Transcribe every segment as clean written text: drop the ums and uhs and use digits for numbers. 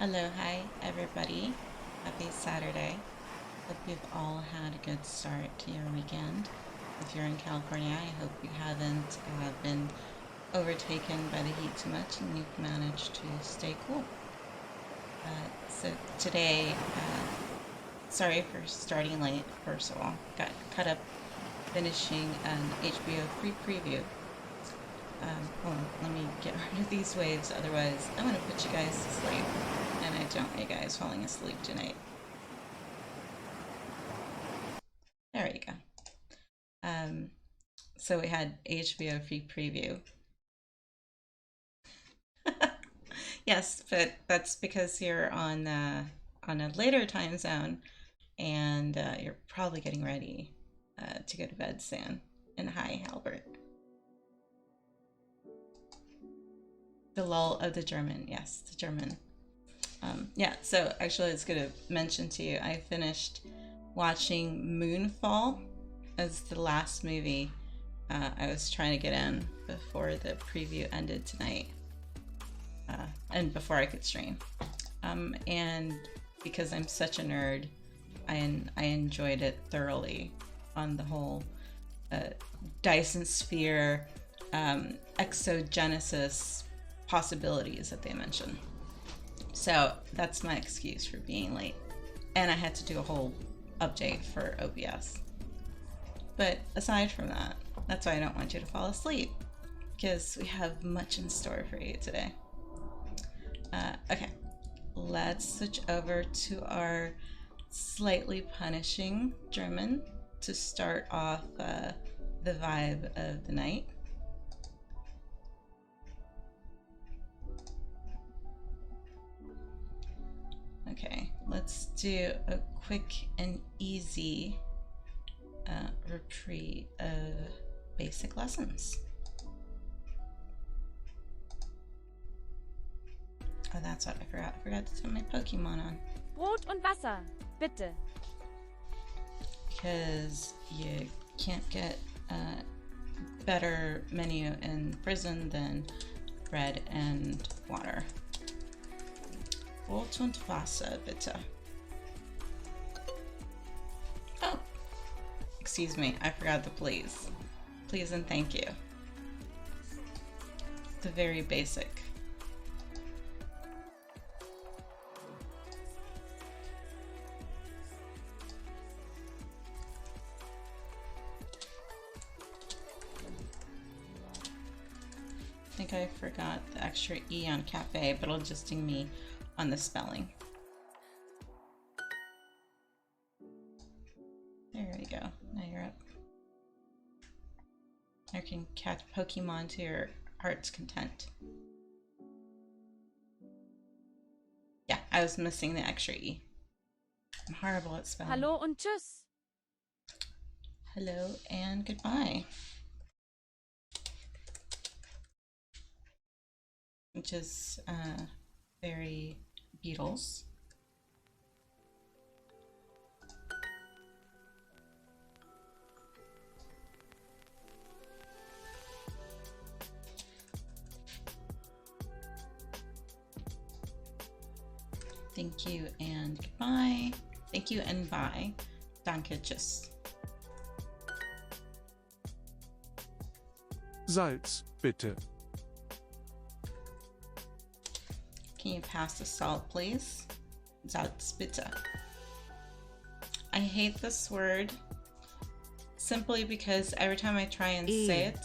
Hello, hi everybody. Happy Saturday. Hope you've all had a good start to your weekend. If you're in California, I hope you haven't been overtaken by the heat too much and you've managed to stay cool. So today, sorry for starting late, first of all. Got caught up finishing an HBO free preview. Hold on, let me get rid of these waves, otherwise I'm gonna put you guys to sleep. And I don't want you guys falling asleep tonight. There you go. So we had HBO free preview. Yes, but that's because you're on a later time zone, and you're probably getting ready to go to bed soon. And hi, Albert. The lull of the German. Yes, the German. Yeah. So actually, I was going to mention to you, I finished watching Moonfall as the last movie I was trying to get in before the preview ended tonight, and before I could stream. And because I'm such a nerd, I enjoyed it thoroughly on the whole Dyson sphere exogenesis possibilities that they mention. So that's my excuse for being late. And I had to do a whole update for OBS. But aside from that, that's why I don't want you to fall asleep, because we have much in store for you today. Okay, let's switch over to our slightly punishing German to start off the vibe of the night. Okay, let's do a quick and easy reprieve of basic lessons. Oh, that's what I forgot. I forgot to turn my Pokemon on. Brot und Wasser, bitte. Because you can't get a better menu in prison than bread and water. Brot und Wasser, bitte. Oh, excuse me, I forgot the please. Please and thank you. The very basic. I think I forgot the extra E on cafe, but it'll just ding me on the spelling. There we go. Now you're up. You can catch Pokemon to your heart's content. Yeah, I was missing the extra E. I'm horrible at spelling. Hallo und tschüss. Hello and goodbye. Which is very Beatles. Thank you and goodbye. Thank you and bye. Danke, tschüss. Salz, bitte. Can you pass the salt, please? Salz, bitte. I hate this word simply because every time I try and say it,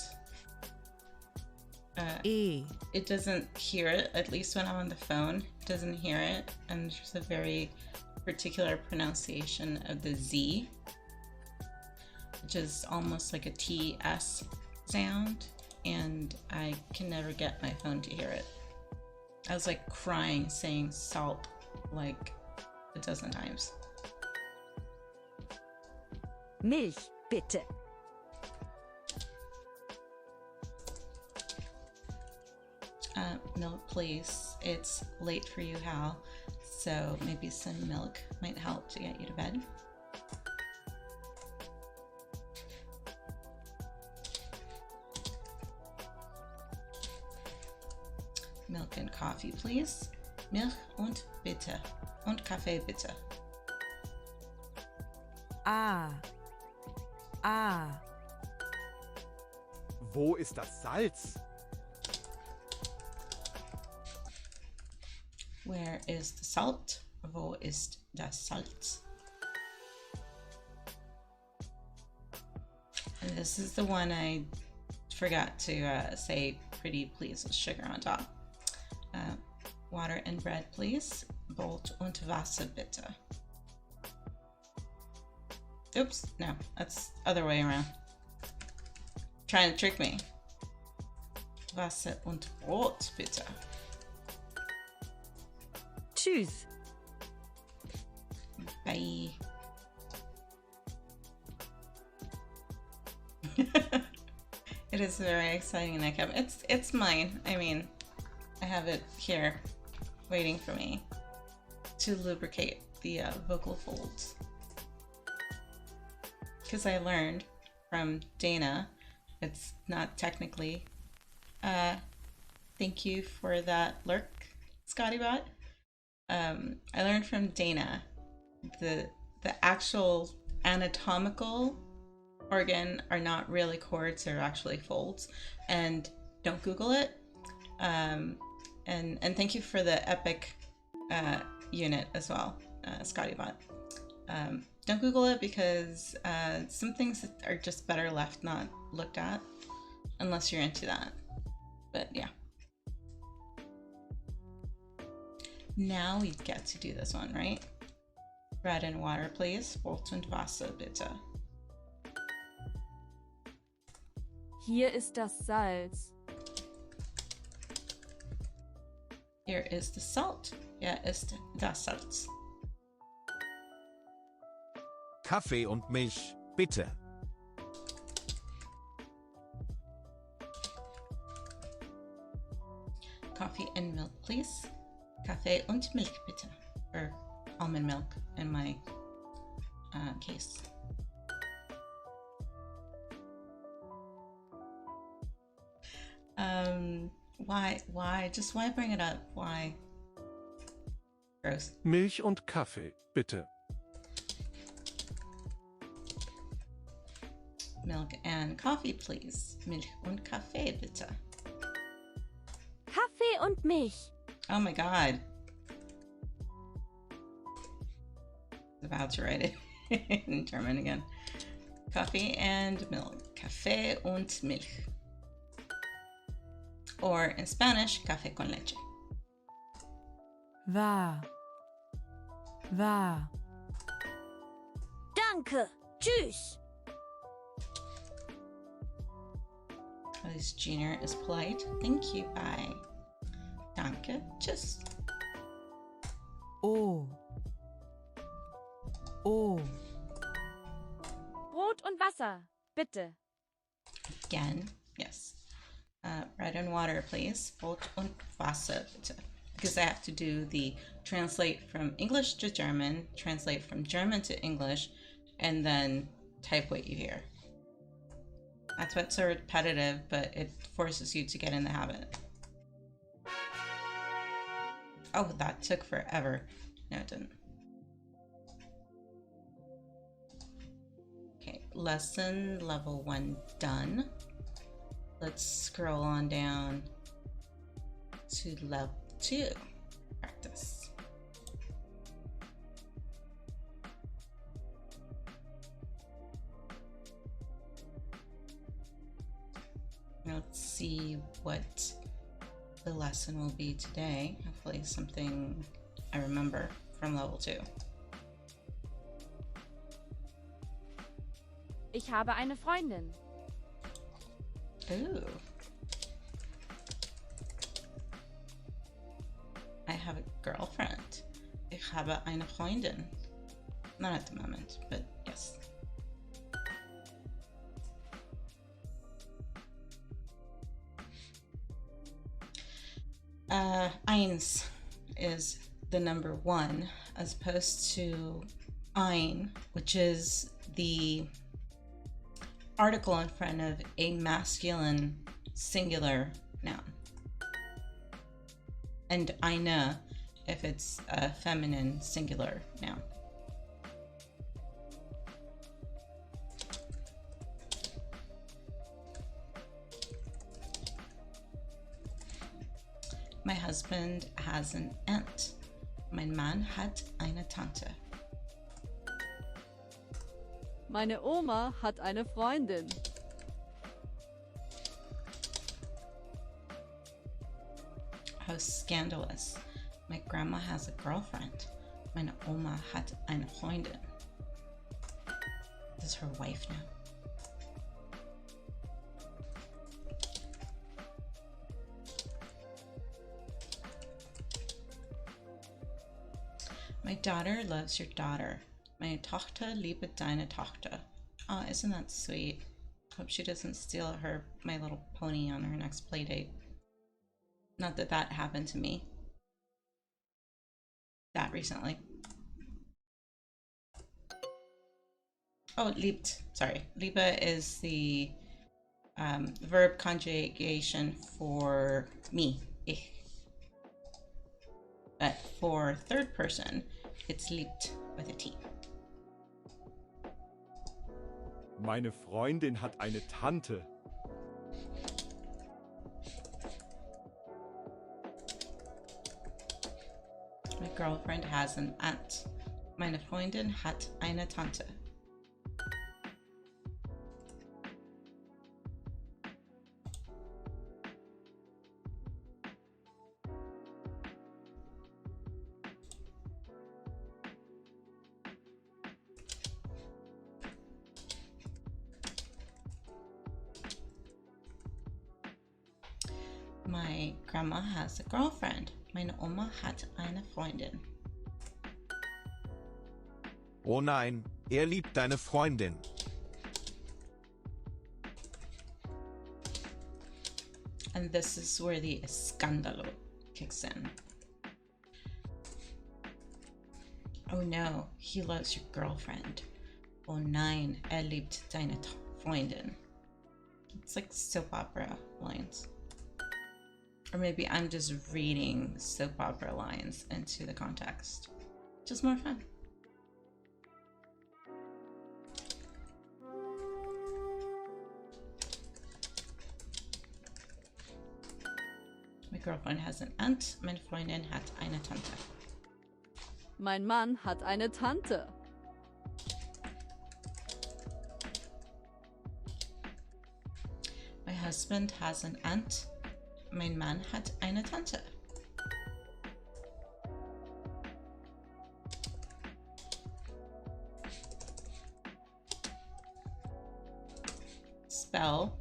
it doesn't hear it, at least when I'm on the phone. It doesn't hear it, and there's a very particular pronunciation of the Z, which is almost like a TS sound, and I can never get my phone to hear it. I was like crying saying salt like a dozen times. Milch, bitte. Milk, please. It's late for you, Hal, so maybe some milk might help to get you to bed. Milk and coffee, please. Milch und bitte. Und Kaffee bitte. A. A. Wo ist das Salz? Where is the salt? Wo ist das Salz? And this is the one I forgot to say pretty please with sugar on top. Water and bread, please. Brot und Wasser, bitte. Oops, no, that's other way around. Trying to trick me. Wasser und Brot, bitte. Tschüss. Bye. It is very exciting, and it's mine. I mean, I have it here, waiting for me to lubricate the vocal folds. Because I learned from Dana, it's not technically. Thank you for that lurk, ScottyBot. I learned from Dana the actual anatomical organ are not really chords, they're actually folds, and don't Google it. And thank you for the epic unit as well, ScottyBot. Don't Google it because some things are just better left not looked at unless you're into that. But yeah. Now we get to do this one, right? Bread and water, please. Brot und Wasser, bitte. Hier ist das Salz. Here is the salt. Hier ist das Salz. Kaffee und Milch, bitte. Coffee and milk, please. Kaffee und Milch, bitte. Or almond milk in my case. Why? Just why bring it up? Why? Gross. Milch und Kaffee, bitte. Milk and coffee, please. Milch und Kaffee, bitte. Kaffee und Milch. Oh my god. I was about to write it in German again. Coffee and milk. Café und Milch. Or in Spanish, café con leche. Wahr. Wahr. Danke. Tschüss. At least Junior is polite. Thank you. Bye. Danke. Tschüss. Oh. Oh. Brot und Wasser, bitte. Again. Yes. Bread and water, please. Brot und Wasser, bitte. Because I have to do the translate from English to German, translate from German to English, and then type what you hear. That's what's so repetitive, but it forces you to get in the habit. Oh, that took forever. No, it didn't. Okay, lesson level 1 done. Let's scroll on down to level 2. Practice. Let's see what the lesson will be today. Hopefully something I remember from level 2. Ich habe eine Freundin. Ooh. I have a girlfriend. Ich habe eine Freundin. Not at the moment, but yes. Eins is the number 1 as opposed to ein, which is the article in front of a masculine singular noun. And eine if it's a feminine singular noun. My husband has an aunt. Mein Mann hat eine Tante. Meine Oma hat eine Freundin. How scandalous. My grandma has a girlfriend. Meine Oma hat eine Freundin. Does her wife know? My daughter loves your daughter. Meine Tochter liebt deine Tochter. Oh, isn't that sweet? Hope she doesn't steal My Little Pony on her next play date. Not that that happened to me that recently. Oh, liebt. Sorry. Liebe is the verb conjugation for me. Ich. But for third person, it's liebt with a T. Meine Freundin hat eine Tante. My girlfriend has an aunt. Meine Freundin hat eine Tante. My grandma has a girlfriend. Meine Oma hat eine Freundin. Oh nein, er liebt deine Freundin. And this is where the escándalo kicks in. Oh no, he loves your girlfriend. Oh nein, liebt deine Freundin. It's like soap opera lines. Or maybe I'm just reading soap opera lines into the context. Just more fun. My girlfriend has an aunt. Meine Freundin hat eine Tante. Mein Mann hat eine Tante. My husband has an aunt. Mein Mann hat eine Tante. Spell.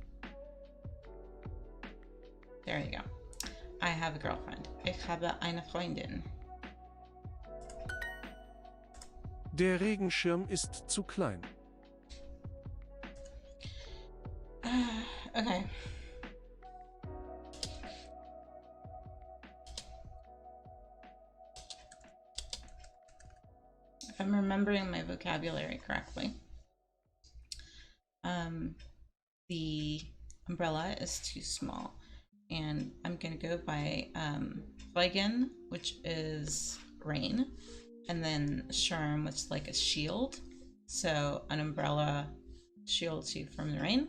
There you go. I have a girlfriend. Ich habe eine Freundin. Der Regenschirm ist zu klein. Okay. If I'm remembering my vocabulary correctly, the umbrella is too small, and I'm gonna go by Regen, which is rain, and then Schirm, which is like a shield. So an umbrella shields you from the rain.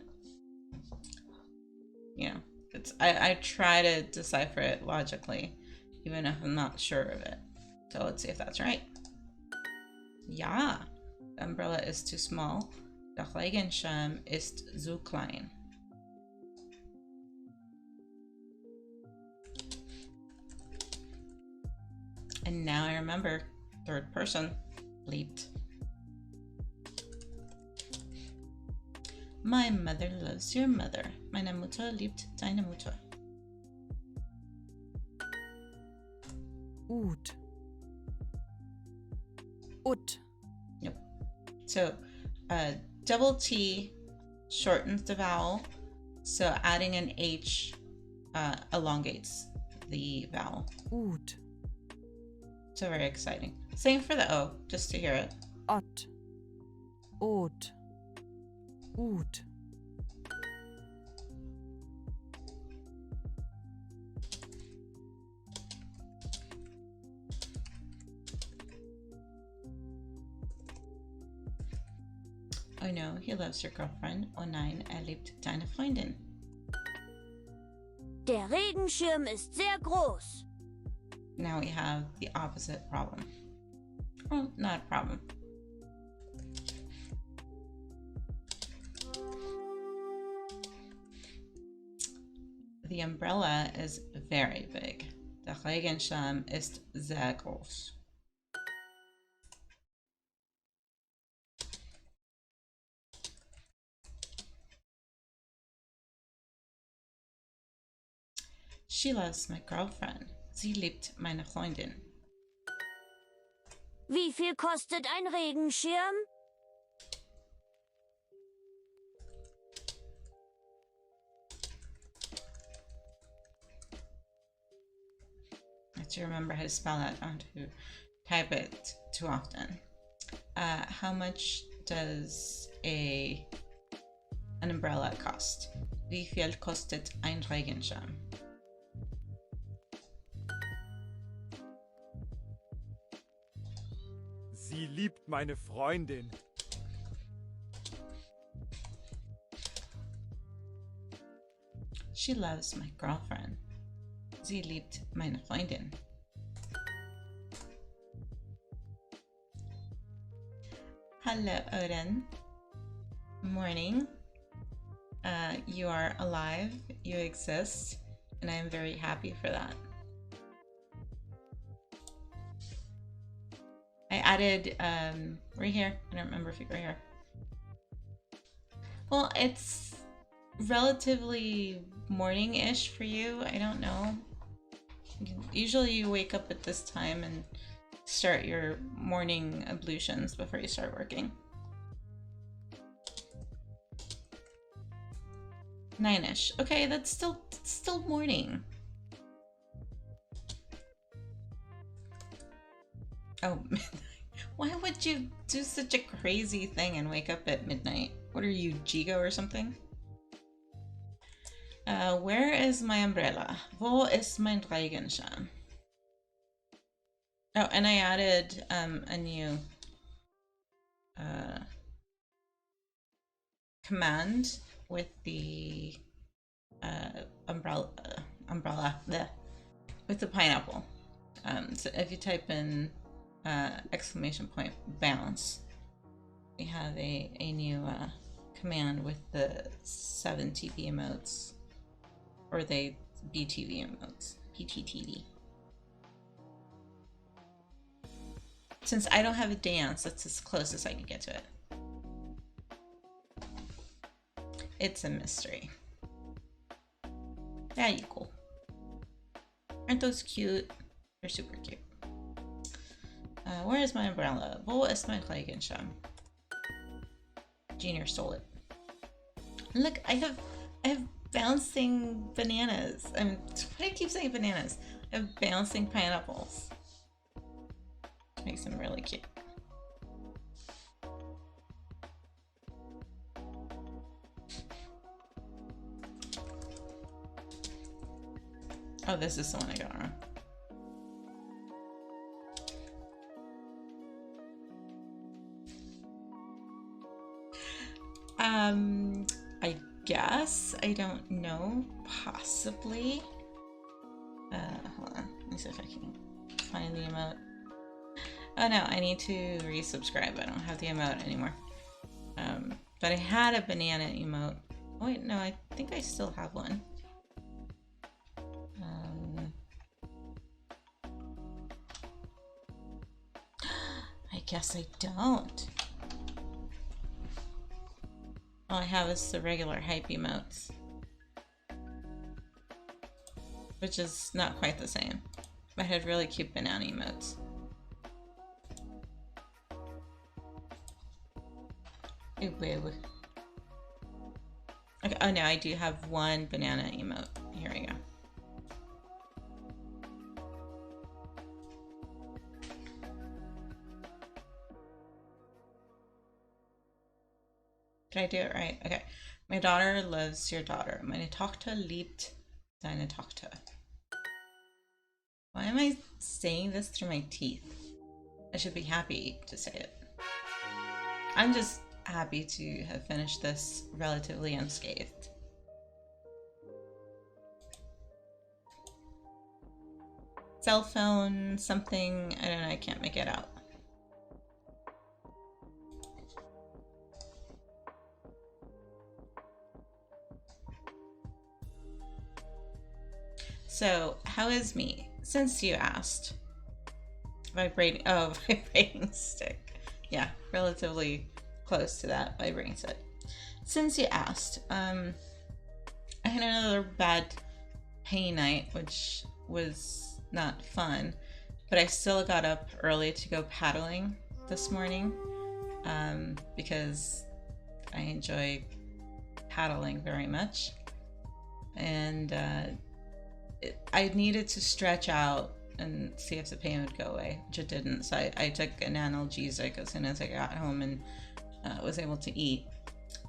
You know, I try to decipher it logically, even if I'm not sure of it. So let's see if that's right. Ja, the umbrella is too small. Der Regenschirm ist zu klein. And now I remember, third person, liebt. My mother loves your mother. Meine Mutter liebt deine Mutter. Ut. Ut. Yep. So, double T shortens the vowel. So adding an H elongates the vowel. Ut. So very exciting. Same for the O, just to hear it. Ot. Ot. Ut. Oh no, he loves your girlfriend. Oh nein, liebt deine Freundin. Der Regenschirm ist sehr groß. Now we have the opposite problem. Well, not a problem. The umbrella is very big. Der Regenschirm ist sehr groß. She loves my girlfriend. Sie liebt meine Freundin. Wie viel kostet ein Regenschirm? I have to remember how to spell that. I want to type it too often. How much does an umbrella cost? Wie viel kostet ein Regenschirm? Sie liebt meine Freundin. She loves my girlfriend. Sie liebt meine Freundin. Hello, Odin. Morning. You are alive, you exist, and I am very happy for that. I added, were you here? I don't remember if you were here. Well, it's relatively morning-ish for you. I don't know. Usually you wake up at this time and start your morning ablutions before you start working. 9-ish. Okay, that's still morning. Oh, midnight. Why would you do such a crazy thing and wake up at midnight? What are you, Jigo or something? Where is my umbrella? Wo ist mein Regenschirm? Oh, and I added a new command with the umbrella with the pineapple. So if you type in exclamation point bounce, we have a new command with the 7 TP emotes, or the BTV emotes, PTTV. Since I don't have a dance, that's as close as I can get to it. It's a mystery. Very cool. Aren't those cute? They're super cute. Where is my umbrella? Wo ist mein Regenschirm? Junior stole it. Look, I have bouncing bananas. Why do I keep saying bananas? I have bouncing pineapples. Makes them really cute. Oh, this is the one I got wrong. I guess. I don't know. Possibly. Hold on. Let me see if I can find the emote. Oh no, I need to resubscribe. I don't have the emote anymore. But I had a banana emote. Oh wait, no, I think I still have one. I guess I don't. All I have is the regular hype emotes, which is not quite the same. I had really cute banana emotes. Ooh, woo. Okay, oh no, I do have one banana emote. Here we go. Did I do it right? Okay. My daughter loves your daughter. Meine Tochter liebt deine Tochter. Why am I saying this through my teeth? I should be happy to say it. I'm just happy to have finished this relatively unscathed. Cell phone, something, I don't know, I can't make it out. So, how is me? Since you asked. Vibrating stick. Yeah, relatively close to that vibrating stick. Since you asked, I had another bad pain night, which was not fun, but I still got up early to go paddling this morning, because I enjoy paddling very much, and I needed to stretch out and see if the pain would go away, which it didn't. So I took an analgesic as soon as I got home and was able to eat.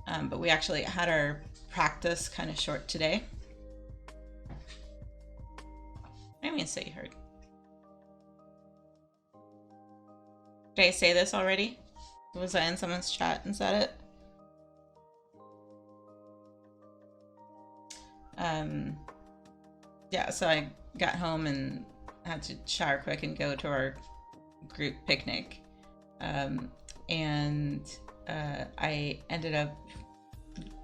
But we actually had our practice kind of short today. I mean, say you heard. Did I say this already? Was I in someone's chat and said it? Yeah, so I got home and had to shower quick and go to our group picnic. I ended up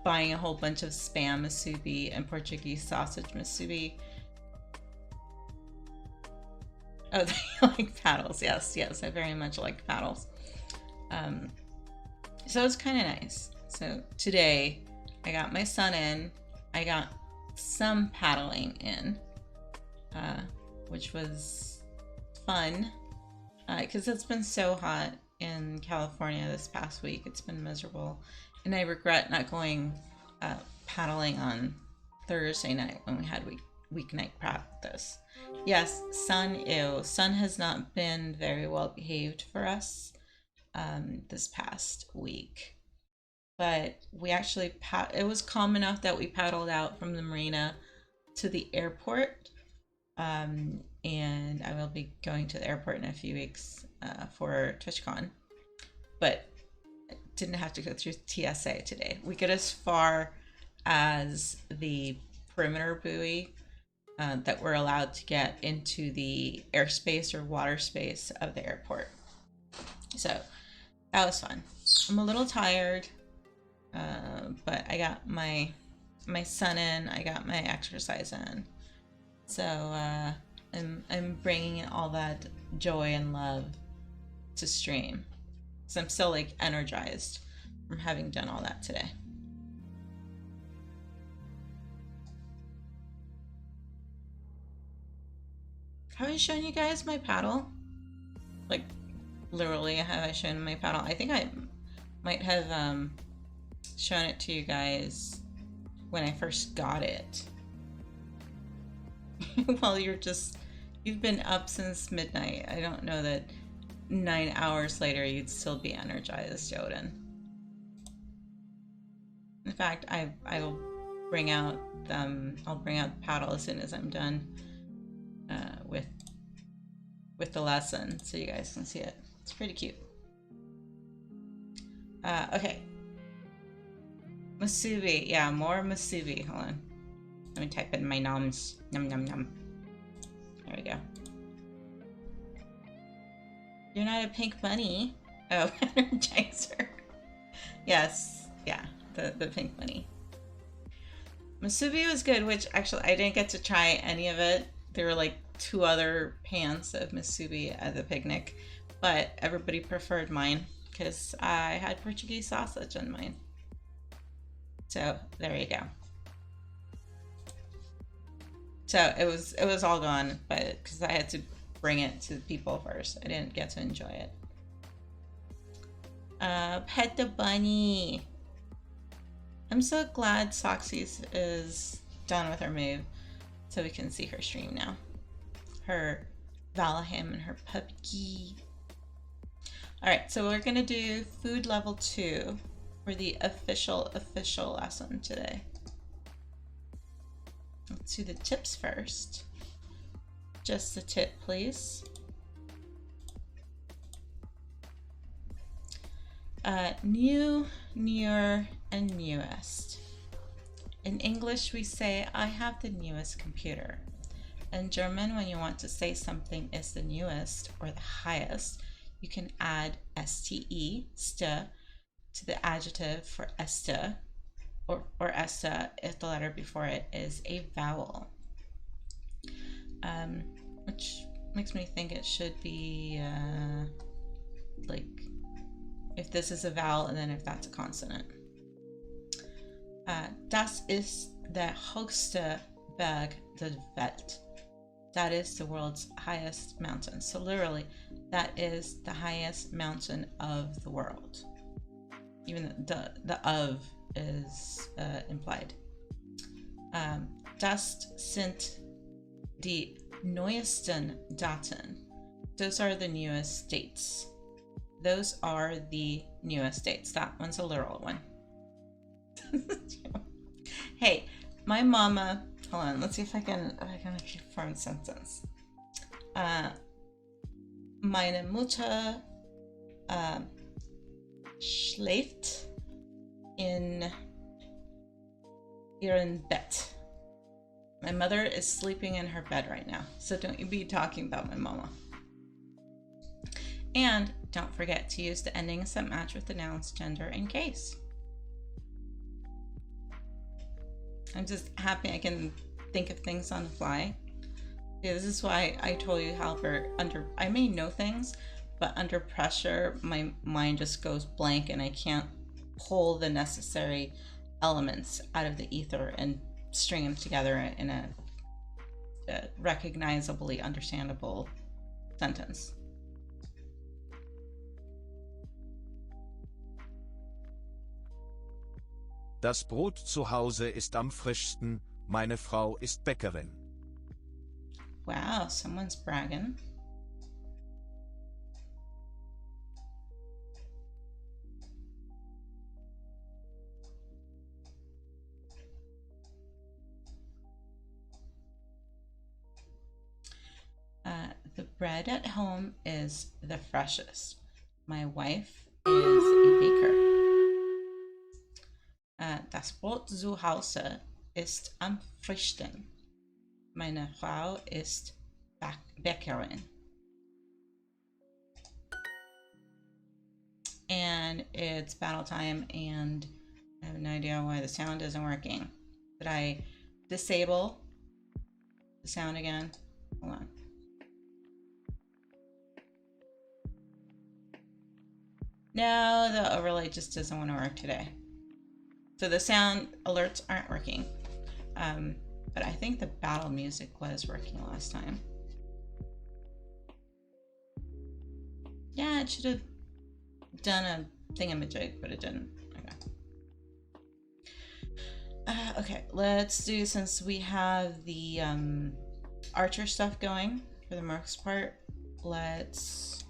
buying a whole bunch of Spam musubi and Portuguese sausage musubi. Oh, they like paddles. Yes, I very much like paddles. So it's kind of nice. So today I got my son in. I got some paddling in, which was fun, because it's been so hot in California this past week. It's been miserable, and I regret not going paddling on Thursday night when we had weeknight practice. Yes, Sun has not been very well behaved for us this past week. But we actually, it was calm enough that we paddled out from the marina to the airport. And I will be going to the airport in a few weeks for TwitchCon. But didn't have to go through TSA today. We get as far as the perimeter buoy that we're allowed to get into the airspace or water space of the airport. So that was fun. I'm a little tired. But I got my son in, I got my exercise in, so I'm bringing all that joy and love to stream, so I'm still like energized from having done all that today. Have I shown you guys my paddle? Like, literally, have I shown my paddle? I think I might have shown it to you guys when I first got it. Well, you've been up since midnight. I don't know that 9 hours later you'd still be energized, Joden. In fact, I will bring out I'll bring out the paddle as soon as I'm done with the lesson, so you guys can see it. It's pretty cute. Okay. Musubi. Yeah, more musubi. Hold on. Let me type in my noms. Num num num. There we go. You're not a pink bunny. Oh, Energizer. Yes. Yeah, the pink bunny. Musubi was good, which actually I didn't get to try any of it. There were like 2 other pans of musubi at the picnic, but everybody preferred mine because I had Portuguese sausage on mine. So there you go. So it was all gone, but because I had to bring it to people first, I didn't get to enjoy it. Pet the bunny. I'm so glad Soxy's is done with her move, so we can see her stream now. Her Valaham and her puppy. All right, so we're gonna do food level 2 for the official lesson today. Let's do the tips first. Just a tip, please. New newer, and newest. In English, we say, I have the newest computer. In German, when you want to say something is the newest or the highest, you can add ste, st, to the adjective for este, or este if the letter before it is a vowel. Which makes me think it should be like if this is a vowel and then if that's a consonant. Das ist der höchste Berg der Welt. That is the world's highest mountain. So literally, that is the highest mountain of the world. Even the of is implied. Das sind die neuesten Daten. Those are the newest dates. Those are the newest dates. That one's a literal one. Hey, my mama. Hold on. Let's see if I can form a sentence. Meine Mutter schläft in ihrem Bett. My mother is sleeping in her bed right now, so don't you be talking about my mama. And don't forget to use the endings that match with the noun's gender and case. I'm just happy I can think of things on the fly. Yeah, this is why I told you, Halbert, I may know things, but under pressure, my mind just goes blank and I can't pull the necessary elements out of the ether and string them together in a recognizably understandable sentence. Das Brot zu Hause ist am frischsten, meine Frau ist Bäckerin. Wow, someone's bragging. The bread at home is the freshest. My wife is a baker. Das Brot zu Hause ist am frischsten. Meine Frau ist Bäckerin. And it's battle time, and I have no idea why the sound isn't working. Did I disable the sound again? Hold on. No, the overlay just doesn't want to work today. So the sound alerts aren't working. But I think the battle music was working last time. Yeah, it should have done a thingamajig, but it didn't. Okay. Okay, let's do, since we have the archer stuff going for the most part, let's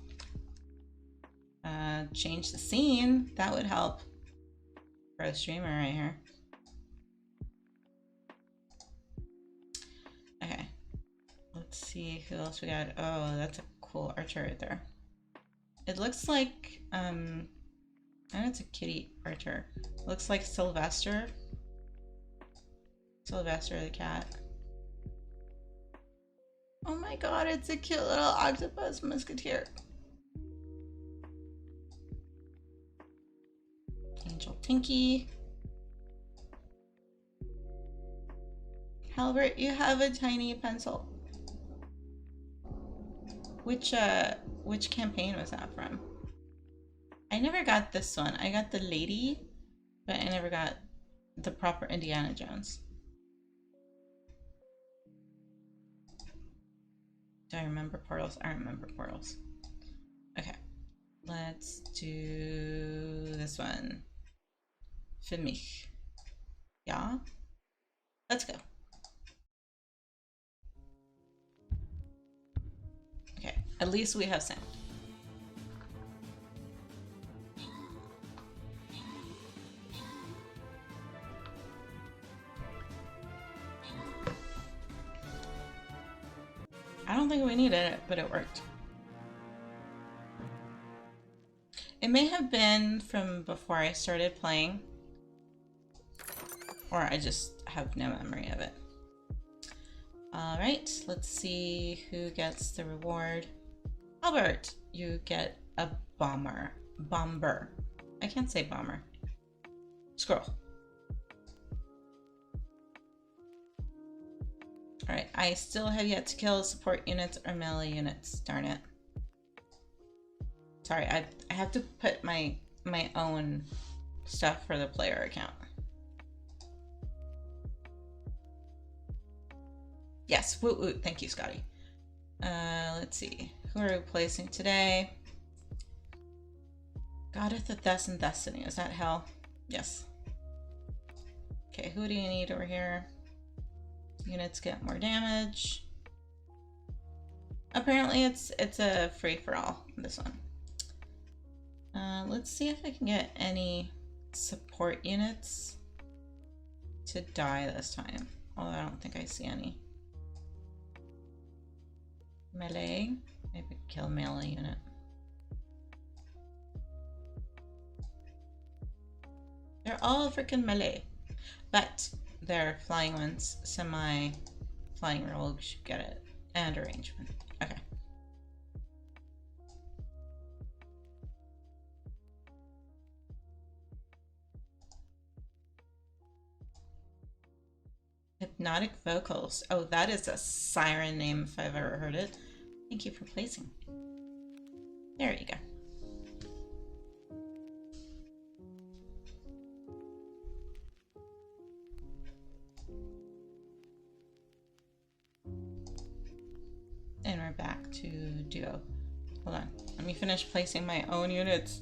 change the scene. That would help for a streamer right here. Okay, let's see who else we got. Oh, that's a cool archer right there. It looks like and it's a kitty archer. Looks like Sylvester the cat. Oh my god, it's a cute little octopus musketeer. Angel Tinky. Halbert, you have a tiny pencil. Which campaign was that from? I never got this one. I got the lady, but I never got the proper Indiana Jones. Do I remember portals? I remember portals. Okay, let's do this one. Für mich. Yeah? Let's go. Okay, at least we have sound. I don't think we needed it, but it worked. It may have been from before I started playing, or I just have no memory of it. Alright, let's see who gets the reward. Albert, you get a bomber. I can't say bomber. Scroll. Alright, I still have yet to kill support units or melee units. Darn it. Sorry, I have to put my own stuff for the player account. Yes, woot woot. Thank you, Scotty. Let's see. Who are we placing today? Goddess of Death and Destiny. Is that hell? Yes. Okay, who do you need over here? Units get more damage. Apparently it's a free-for-all, this one. Let's see if I can get any support units to die this time. Although I don't think I see any. Melee. Maybe kill melee unit. They're all freaking melee. But they're flying ones. Semi-flying rogue should get it. And a ranged one. Okay. Hypnotic vocals. Oh, that is a siren name if I've ever heard it. Thank you for placing. There you go. And we're back to Duo. Hold on. Let me finish placing my own units.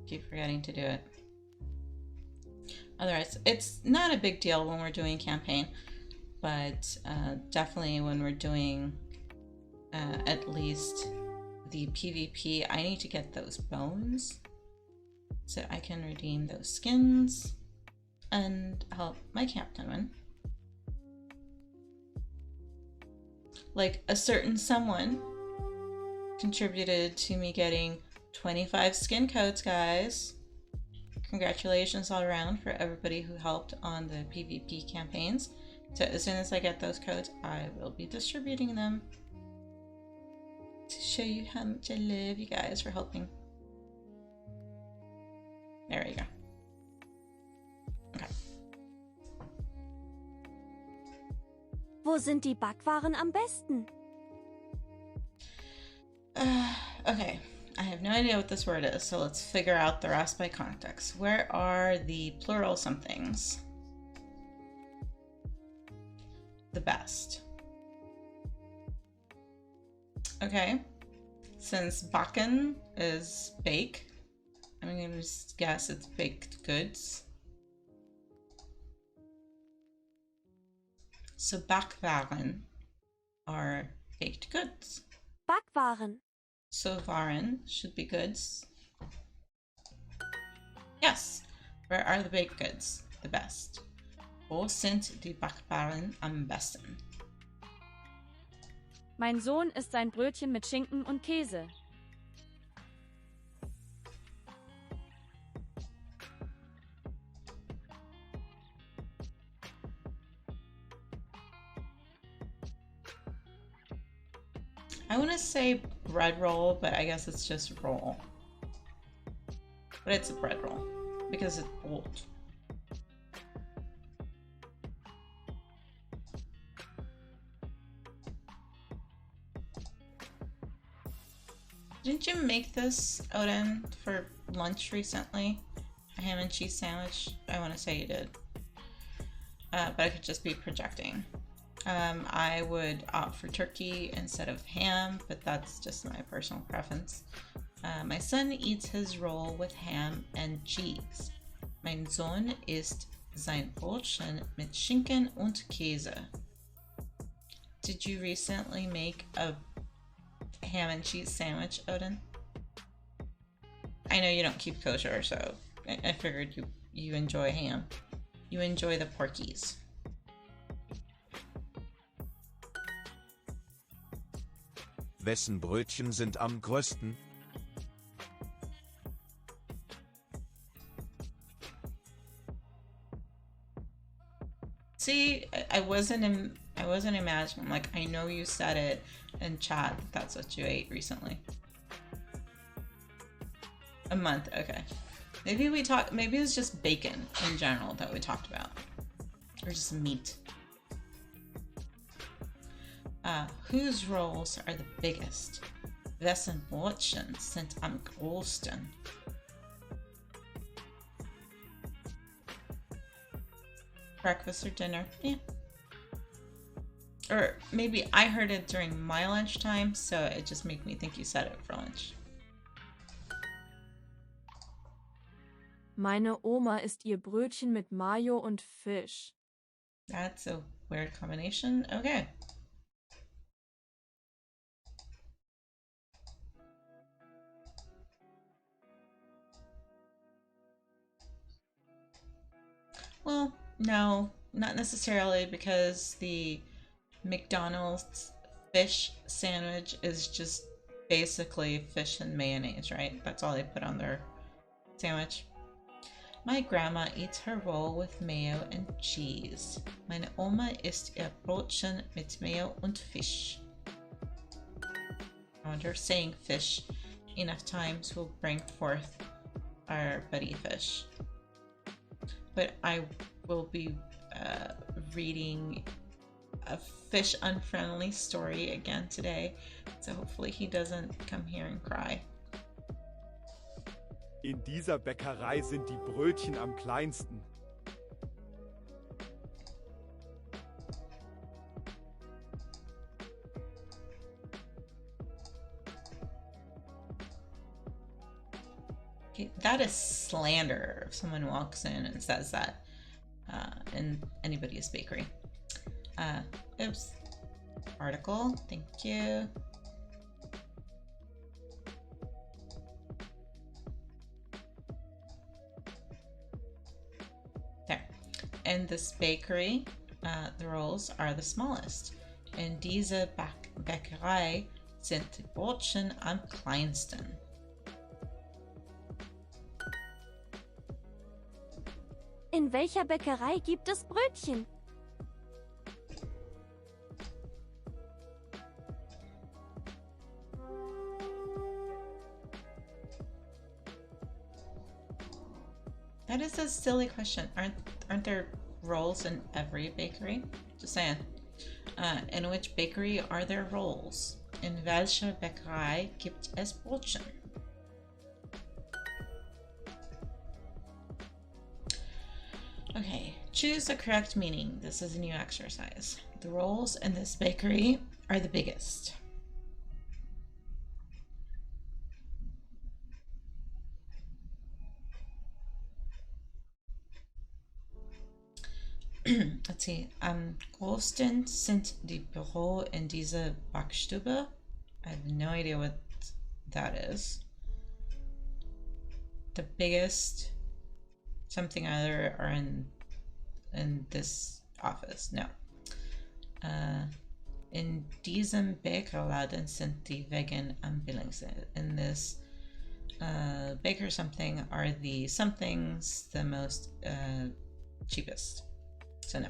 Keep forgetting to do it. Otherwise, it's not a big deal when we're doing campaign, but definitely when we're doing at least the PvP, I need to get those bones so I can redeem those skins and help my captain win. Like a certain someone contributed to me getting 25 skin codes, guys. Congratulations all around for everybody who helped on the PvP campaigns. So as soon as I get those codes, I will be distributing them to show you how much I love you guys for helping. There we go. Okay. Wo sind die Backwaren am besten? Okay. I have no idea what this word is, so let's figure out the rest by context. Where are the plural somethings? The best. Okay. Since backen is bake, I'm going to just guess it's baked goods. So Backwaren are baked goods. Backwaren. So Waren should be goods. Yes. Where are the baked goods? The best. Wo sind die Backwaren am besten? Mein Sohn isst sein Brötchen mit Schinken und Käse. I want to say bread roll, but I guess it's just roll. But it's a bread roll because it's old. Didn't you make this, Odin, for lunch recently? A ham and cheese sandwich? I want to say you did. But I could just be projecting. I would opt for turkey instead of ham, but that's just my personal preference. My son eats his roll with ham and cheese. Mein Sohn isst sein Brotchen mit Schinken und Käse. Did you recently make a ham and cheese sandwich, Odin? I know you don't keep kosher, so I figured you enjoy ham. You enjoy the porkies. Wessen Brötchen sind am größten? See, I wasn't imagining. Like, I know you said it in chat that that's what you ate recently. A month, okay. Maybe maybe it was just bacon in general that we talked about. Or just meat. Whose roles are the biggest? Wessen Brötchen sind am größten? Breakfast or dinner? Yeah. Or maybe I heard it during my lunchtime, so it just made me think you said it for lunch. Meine Oma isst ihr Brötchen mit Mayo und Fisch. That's a weird combination. Okay. Well, no, not necessarily, because the McDonald's fish sandwich is just basically fish and mayonnaise, right? That's all they put on their sandwich. My grandma eats her roll with mayo and cheese. Meine Oma isst ihr Brötchen mit Mayo und Fisch. I wonder if saying fish enough times will bring forth our buddy fish. But I will be reading a fish unfriendly story again today, so hopefully he doesn't come here and cry. In dieser Bäckerei sind die Brötchen am kleinsten. Okay, that is slander if someone walks in and says that in anybody's bakery. Oops. Article, thank you. There. In this bakery, the rolls are the smallest. In diese Bäckerei sind die Brötchen am kleinsten. In welcher Bäckerei gibt es Brötchen? That is a silly question. Aren't there rolls in every bakery? Just saying. In which bakery are there rolls? In welcher Bäckerei gibt es Brötchen? Okay, choose the correct meaning. This is a new exercise. The rolls in this bakery are the biggest. Let's see. Am größten sind die Büro in dieser Backstube. I have no idea what that is. The biggest something other are in this office. No. In diesem Bäckerladen sind die Wegen am billigsten. In this baker something are the somethings the most cheapest. So no.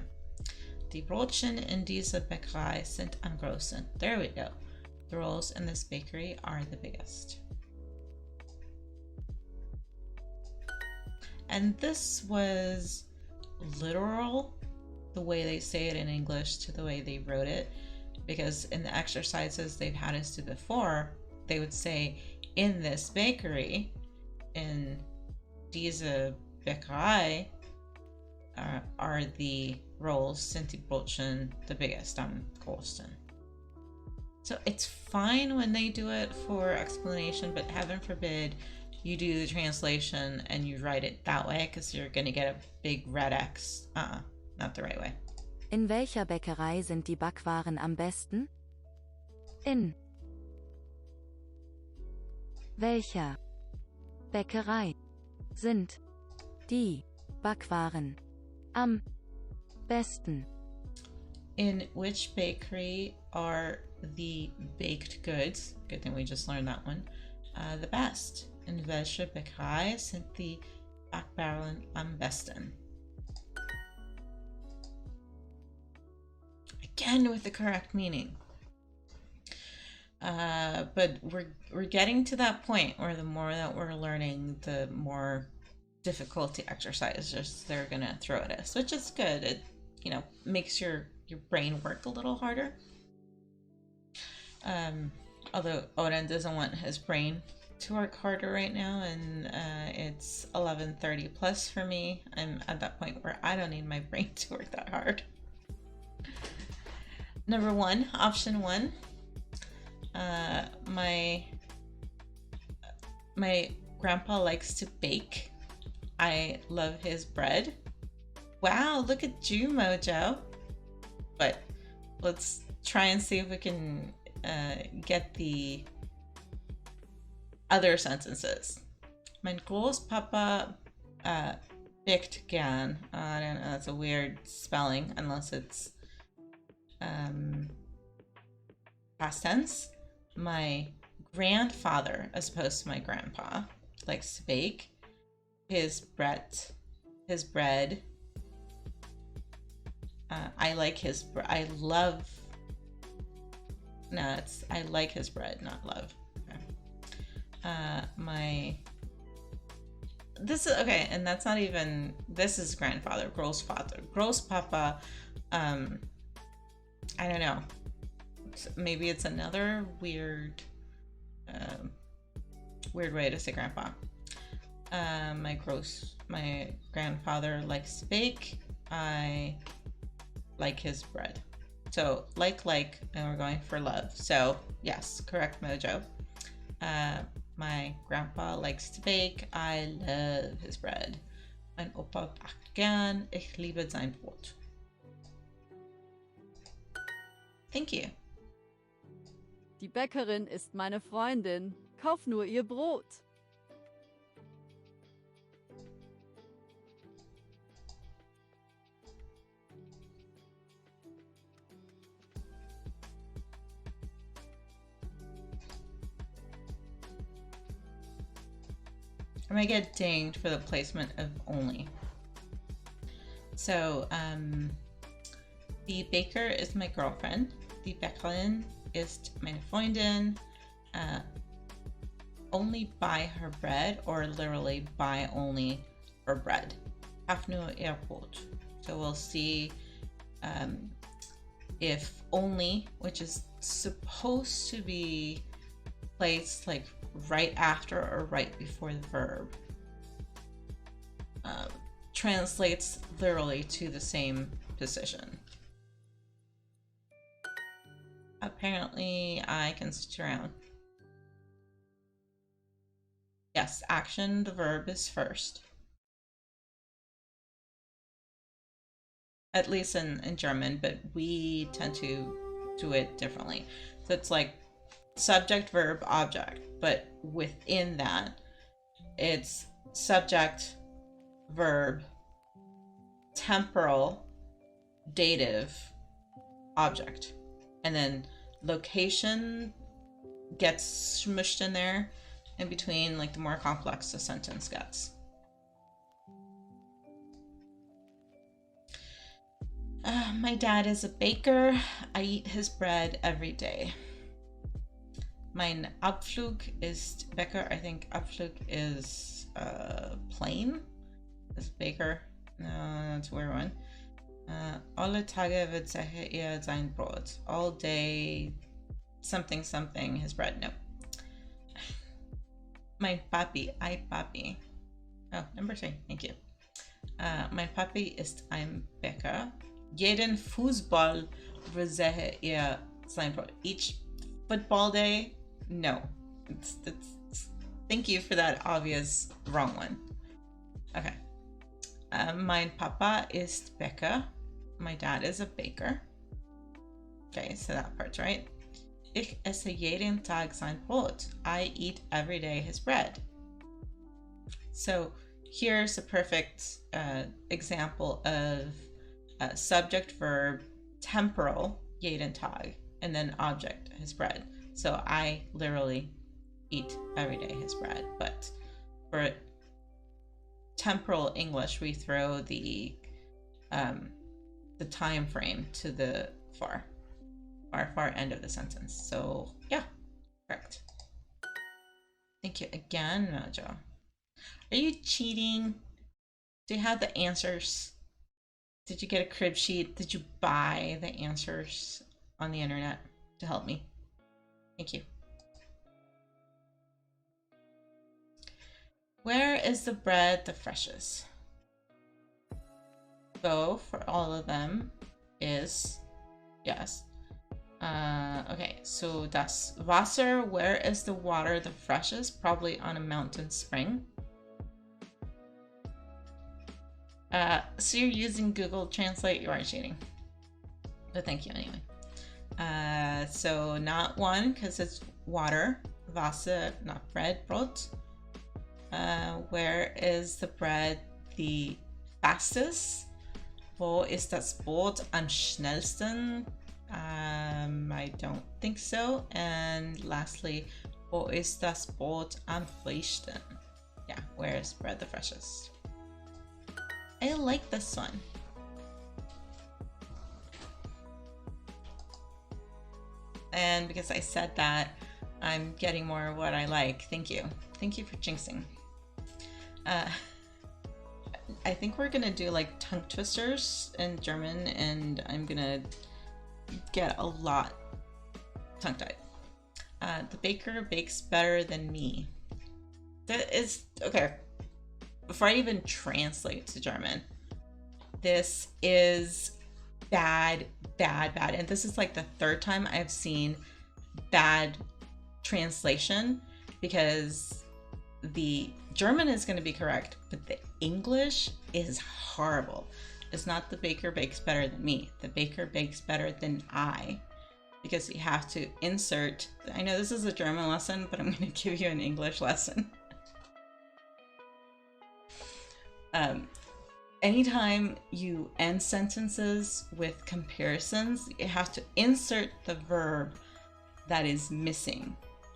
Die Brötchen in dieser Bäckerei sind am größten. There we go. The rolls in this bakery are the biggest. And this was literal, the way they say it in English to the way they wrote it, because in the exercises they've had us do before, they would say, in this bakery, in diese Bäckerei, are the rolls, sind die Brötchen the biggest am größten. So it's fine when they do it for explanation, but heaven forbid you do the translation and you write it that way, because you're going to get a big red X. Not the right way. In welcher Bäckerei sind die Backwaren am besten? In welcher Bäckerei sind die Backwaren am besten? In which bakery are the baked goods, good thing we just learned that one, the best? In welcher Bäckerei sind die Backwaren am besten? again with the correct meaning. But we're getting to that point where the more that we're learning, the more difficulty exercises they're gonna throw at us, which is good. It, you know, makes your brain work a little harder. Although Odin doesn't want his brain to work harder right now, and it's 11:30 plus for me. I'm at that point where I don't need my brain to work that hard. Number one, option one. My grandpa likes to bake. I love his bread. Wow, look at you, Mojo. But let's try and see if we can get the other sentences. Mein Großpapa backt gern. I don't know, that's a weird spelling unless it's past tense. My grandfather, as opposed to my grandpa, likes to bake. His bread. I like his bread. I like his bread, not love. Okay. This is okay, and that's not even. This is grandfather, Großvater, Großpapa. I don't know. Maybe it's another weird way to say grandpa. My grandfather likes to bake. I like his bread. So like, and we're going for love. So yes, correct, Mojo. My grandpa likes to bake. I love his bread. Mein Opa backt gern. Ich liebe sein Brot. Thank you. Die Bäckerin ist meine Freundin. Kauf nur ihr Brot. I'm gonna get dinged for the placement of only. So, the baker is my girlfriend. Die Bäckerin ist meine Freundin. Only buy her bread, or literally buy only her bread. Kauf nur ihr Brot. So we'll see if only, which is supposed to be placed like right after or right before the verb, translates literally to the same position. Apparently I can switch around. Yes, action, the verb is first. At least in German, but we tend to do it differently. So it's like subject, verb, object, but within that, it's subject, verb, temporal, dative, object. And then location gets smushed in there in between, like the more complex the sentence gets. My dad is a baker. I eat his bread every day. Mein Abflug ist Bäcker. I think Abflug is plane. Is baker. No, that's a weird one. Alle Tage wird er sein Brot. All day, something, his bread. No. Mein Papi, I Papi. Oh, number 3, thank you. Mein Papi ist ein Bäcker. Jeden Fußball wird er sein Brot. Each football day? No. It's, thank you for that obvious wrong one. Okay. Mein Papa ist Bäcker. My dad is a baker. Okay, so that part's right. Ich esse jeden Tag sein Brot. I eat every day his bread. So here's a perfect example of subject, verb, temporal, jeden Tag, and then object, his bread. So I literally eat every day his bread. But for temporal English, we throw the time frame to the far. Far end of the sentence. So yeah, correct. Thank you again, Mojo. Are you cheating? Do you have the answers? Did you get a crib sheet? Did you buy the answers on the internet to help me? Thank you. Where is the bread the freshest? Go for all of them is yes. Okay, so das Wasser, where is the water the freshest? Probably on a mountain spring. So you're using Google Translate, you are cheating. But thank you anyway. So not one, because it's water. Wasser, not bread, Brot. Where is the bread the fastest? Wo ist das Brot am schnellsten? I don't think so. And lastly, wo ist das Brot am frischsten? Yeah, where is bread the freshest? I like this one. And because I said that, I'm getting more of what I like. Thank you. Thank you for jinxing. I think we're gonna do like tongue twisters in German, and I'm gonna get a lot tongue-tied. The baker bakes better than me. That is, okay, before I even translate to German, this is bad. And this is like the third time I've seen bad translation, because the German is going to be correct, but the English is horrible. It's not the baker bakes better than me. The baker bakes better than I, because you have to insert. I know this is a German lesson, but I'm going to give you an English lesson. Anytime you end sentences with comparisons, you have to insert the verb that is missing.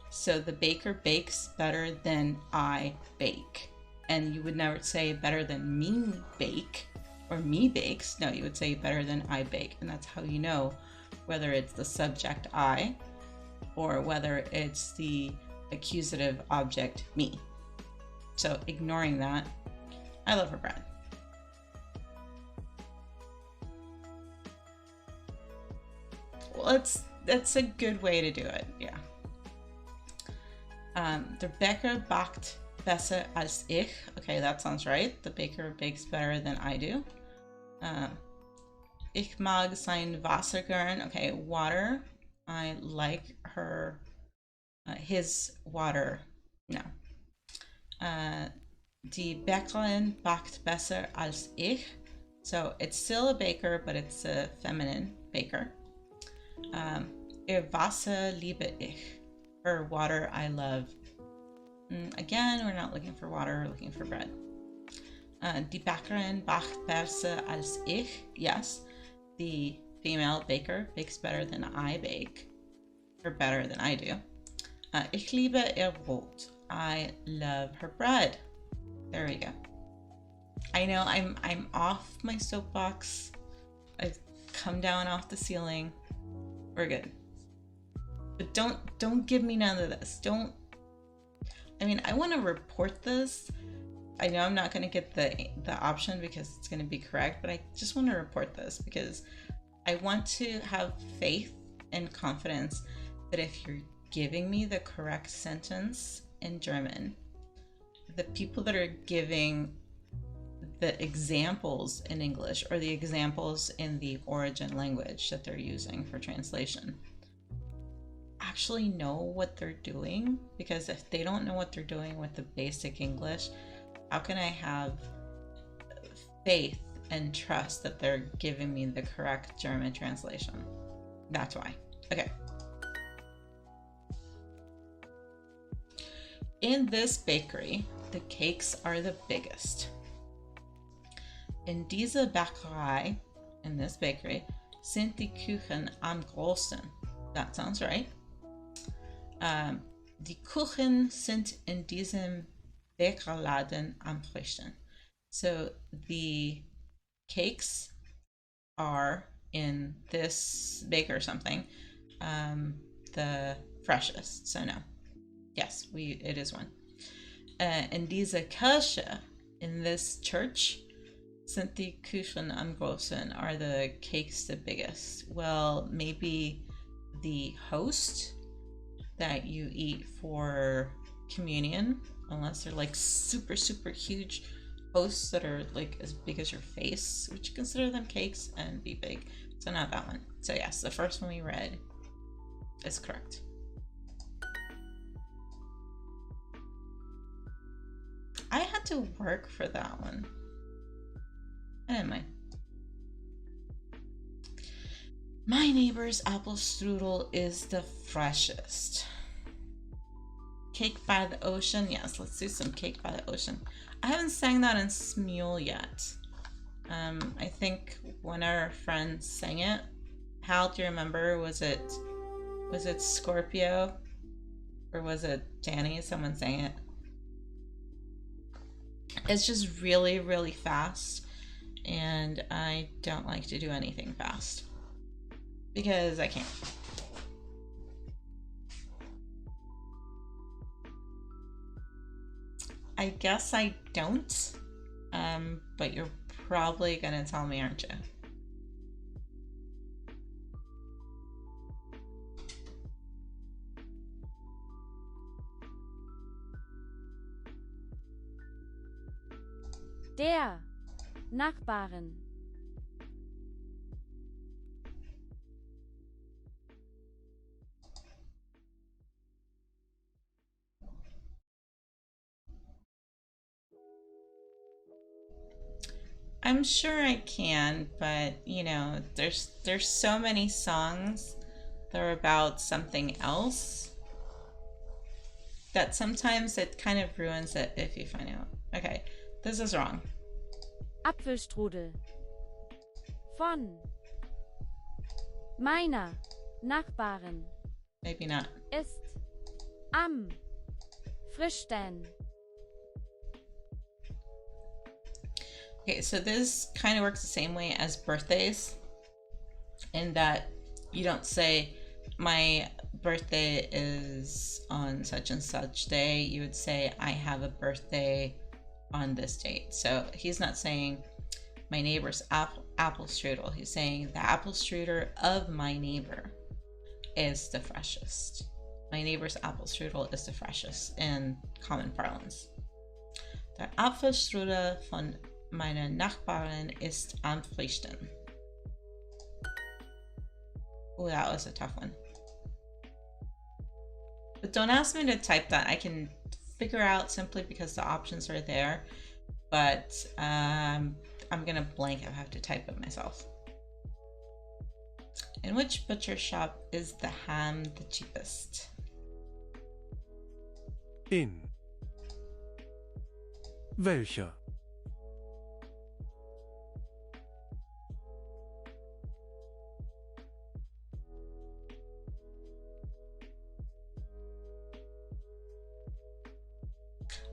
So the baker bakes better than I bake. And you would never say better than me bake or me bakes. No, you would say better than I bake. And that's how you know whether it's the subject I or whether it's the accusative object me. So ignoring that, I love her bread. Well, that's a good way to do it, yeah. Der Bäcker backt besser als ich. Okay, that sounds right. The baker bakes better than I do. Ich mag sein Wasser gern. Okay, water. I like her, his water. No. Die Bäckerin backt besser als ich. So it's still a baker, but it's a feminine baker. Ihr Wasser liebe ich. Her water I love. Again, we're not looking for water, we're looking for bread. Die Bäckerin backt besser als ich. Yes, the female baker bakes better than I bake, or better than I do. Ich liebe ihr Brot. I love her bread. There we go. I know I'm off my soapbox. I've come down off the ceiling. We're good. But don't give me none of this. Don't. I mean, I want to report this. I know I'm not going to get the option because it's going to be correct, but I just want to report this because I want to have faith and confidence that if you're giving me the correct sentence in German, the people that are giving the examples in English or the examples in the origin language that they're using for translation actually know what they're doing. Because if they don't know what they're doing with the basic English, how can I have faith and trust that they're giving me the correct German translation? That's why. Okay. In this bakery, the cakes are the biggest. In diese Bäckerei, in this bakery, sind die Kuchen am größten. That sounds right. Die Kuchen sind in diesem Bäckerladen am frischsten. So the cakes are in this bake or something, the freshest. So no. Yes, it is one. In diese Kirche, in this church, sind die Kuchen am großen, are the cakes the biggest? Well, maybe the host that you eat for communion, unless they're like super, super huge hosts that are like as big as your face, would you consider them cakes and be big? So not that one. So yes, the first one we read is correct. I had to work for that one. Anyway. My neighbor's apple strudel is the freshest. Cake by the ocean. Yes, let's do some cake by the ocean. I haven't sang that in Smule yet. I think one of our friends sang it. Hal, do you remember? Was it Scorpio? Or was it Danny? Someone sang it. It's just really, really fast. And I don't like to do anything fast. Because I can't. I guess I don't. But you're probably gonna tell me, aren't you? Der Nachbarin. I'm sure I can, but you know, there's so many songs that are about something else that sometimes it kind of ruins it if you find out. Okay, this is wrong. Apfelstrudel. Von meiner Nachbarin Maybe not. ist am frischsten. Okay, so this kind of works the same way as birthdays in that you don't say my birthday is on such and such day. You would say I have a birthday on this date. So he's not saying my neighbor's apple strudel. He's saying the apple strudel of my neighbor is the freshest. My neighbor's apple strudel is the freshest in common parlance. Der Apfelstrudel von meiner Nachbarin ist am frischsten. Oh, that was a tough one. But don't ask me to type that. I can figure out simply because the options are there. But I'm gonna blank. I have to type it myself. In which butcher shop is the ham the cheapest? In welcher?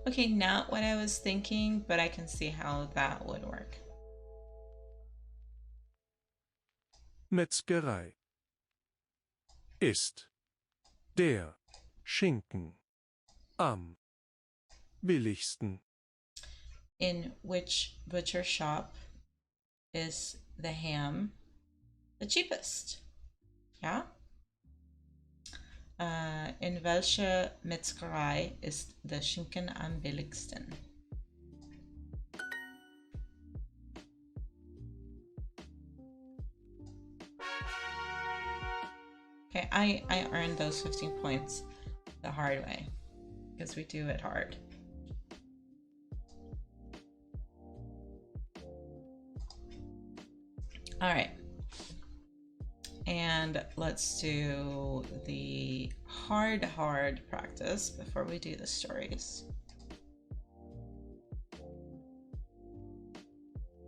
Okay, not what I was thinking, but I can see how that would work. Metzgerei. Ist der Schinken am billigsten? In which butcher shop is the ham the cheapest? Yeah? In welcher Metzgerei ist der Schinken am billigsten? Okay, I earned those 15 points the hard way because we do it hard. All right. And let's do the hard practice before we do the stories.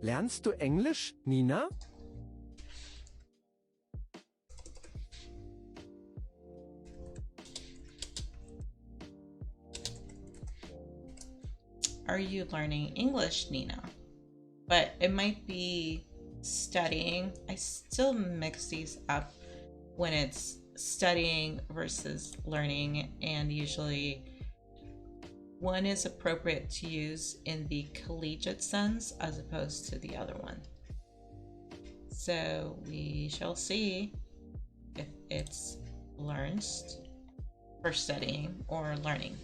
Lernst du Englisch, Nina? Are you learning English, Nina? But it might be studying. I still mix these up when it's studying versus learning, and usually one is appropriate to use in the collegiate sense as opposed to the other one. So we shall see if it's learns for studying or learning.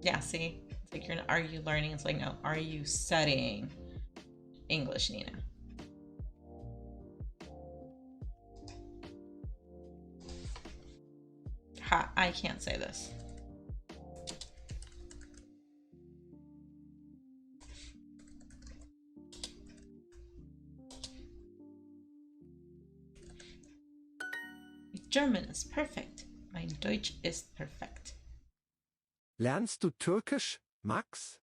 Yeah, see? It's like, are you learning? It's like, no, are you studying English, Nina? Ha, I can't say this. German ist perfekt. Mein Deutsch ist perfekt. Lernst du Türkisch, Max?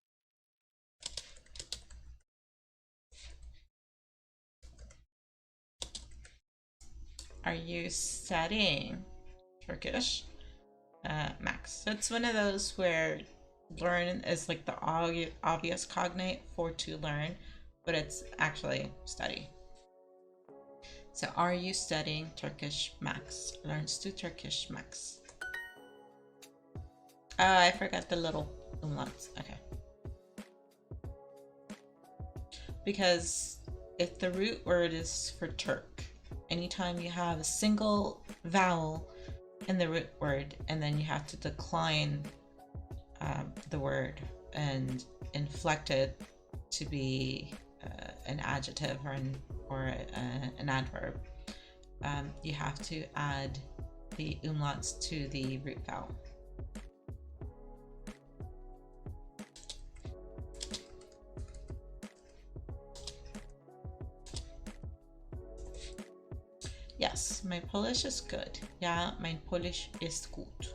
Are you studying Turkish, Max? So it's one of those where learn is like the obvious cognate for to learn, but it's actually study. So are you studying Turkish, Max? Learns to Turkish, Max. Oh, I forgot the little umlauts. Okay. Because if the root word is for Turk, anytime you have a single vowel in the root word and then you have to decline the word and inflect it to be an adjective or an adverb, you have to add the umlauts to the root vowel. Yes, my Polish is good. Ja, mein Polish ist gut.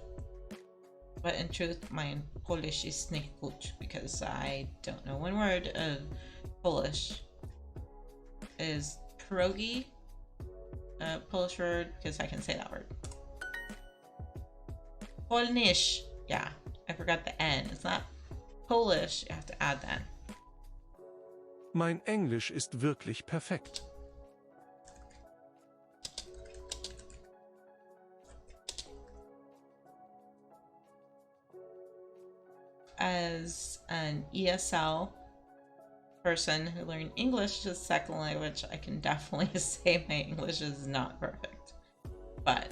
But in truth, my Polish is nicht gut because I don't know one word of Polish. Is pierogi a Polish word? Because I can say that word. Polnish. Yeah, I forgot the N. It's not Polish. You have to add the N. Mein Englisch ist wirklich perfekt. As an ESL person who learned English as a second language, I can definitely say my English is not perfect, but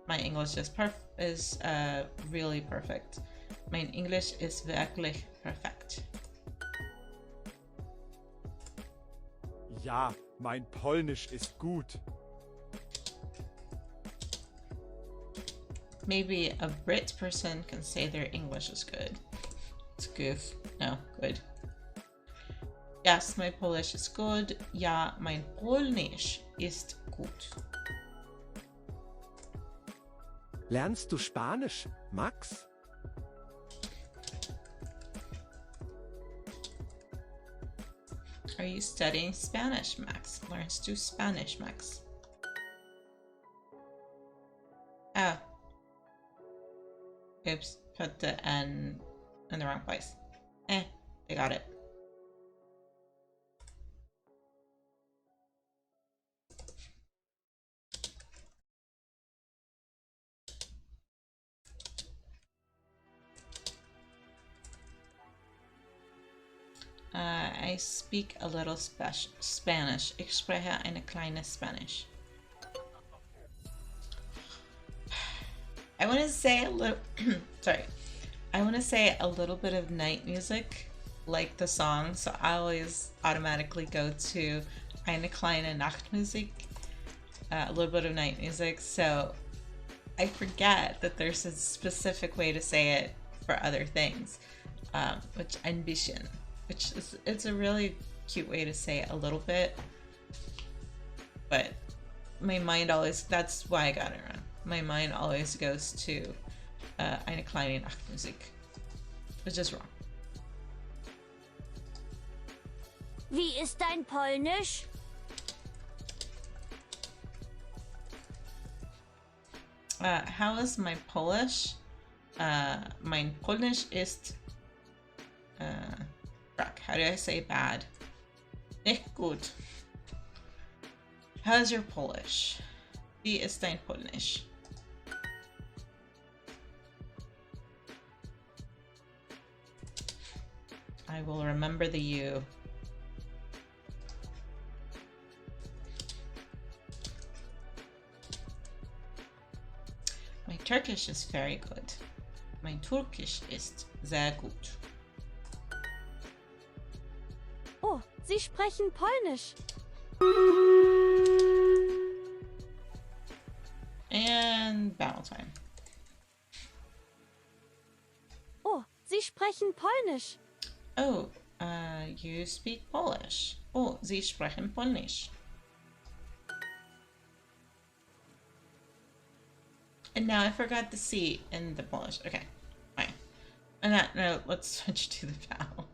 my English is really perfect. Mein English ist wirklich perfekt. Ja, mein Polnisch ist gut. Maybe a Brit person can say their English is good. It's goof. No, good. Yes, my Polish is good. Ja, mein Polnisch ist gut. Lernst du Spanisch, Max? Are you studying Spanish, Max? Learns to Spanish, Max. Oh. Oops, put the N in the wrong place. They got it. I speak a little Spanish. Ich spreche eine kleine Spanish. I want to say a little sorry. I want to say a little bit of night music, like the song. So I always automatically go to eine kleine Nachtmusik, a little bit of night music. So I forget that there's a specific way to say it for other things, which ein bisschen, which is, it's a really cute way to say a little bit. But my mind always, that's why I got it wrong. My mind always goes to eine kleine Nachtmusik, which is wrong. Wie ist dein Polnisch? How is my Polish? Mein Polnisch ist, how do I say bad? Gut. How's your Polish? Wie ist dein Polnisch? I will remember the U. My Turkish is very good. Mein Türkisch ist sehr gut. Oh, Sie sprechen Polnisch. And battle time. Oh, Sie sprechen Polnisch. Oh, you speak Polish. Oh, Sie sprechen Polnisch. And now I forgot the C in the Polish. Okay, fine. On that note, let's switch to the battle.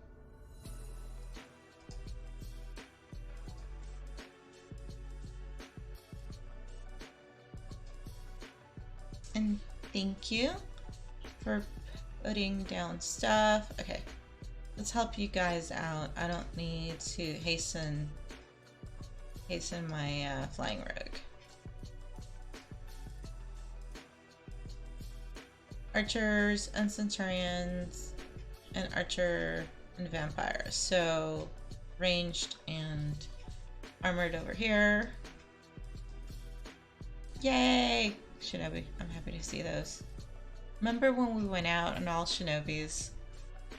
And thank you for putting down stuff. Okay, let's help you guys out. I don't need to hasten my flying rogue. Archers and centurions and archer and vampire. So ranged and armored over here. Yay! Shinobi. I'm happy to see those. Remember when we went out on all shinobis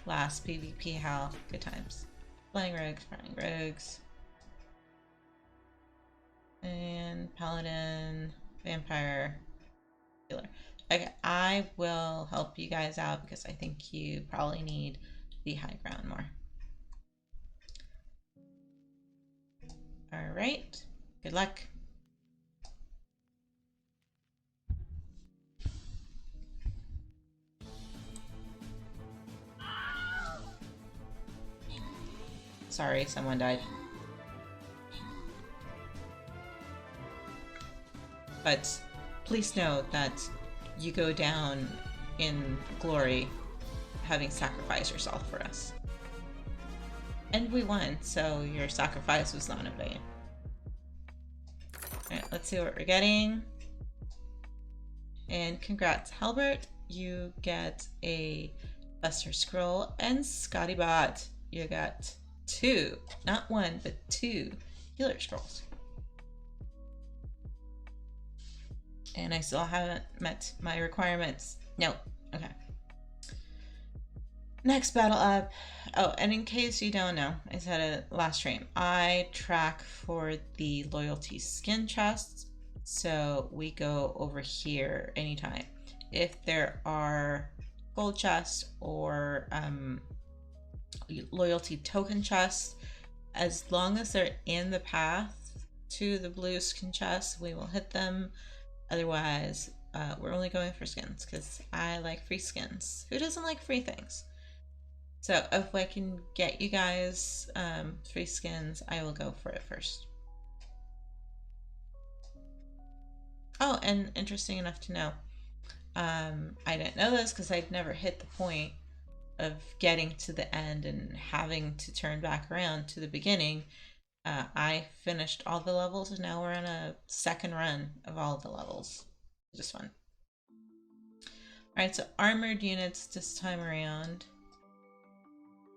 last PvP? How good times. Flying rogues. And paladin, vampire, healer. Okay, I will help you guys out because I think you probably need the high ground more. All right, good luck. Sorry, someone died. But please know that you go down in glory having sacrificed yourself for us. And we won, so your sacrifice was not in vain. Alright, let's see what we're getting. And congrats, Halbert. You get a Buster Scroll, and Scotty Bot, you got 2, not 1, but 2 healer scrolls. And I still haven't met my requirements. No. Okay. Next battle up. Oh, and in case you don't know, I said it last stream, I track for the loyalty skin chests. So we go over here anytime. If there are gold chests or loyalty token chests, as long as they're in the path to the blue skin chests, we will hit them. Otherwise, we're only going for skins because I like free skins. Who doesn't like free things? So if I can get you guys free skins, I will go for it first. Oh, and interesting enough to know, I didn't know this because I'd never hit the point of getting to the end and having to turn back around to the beginning. I finished all the levels and now we're on a second run of all the levels. Just fun. Alright, so armored units this time around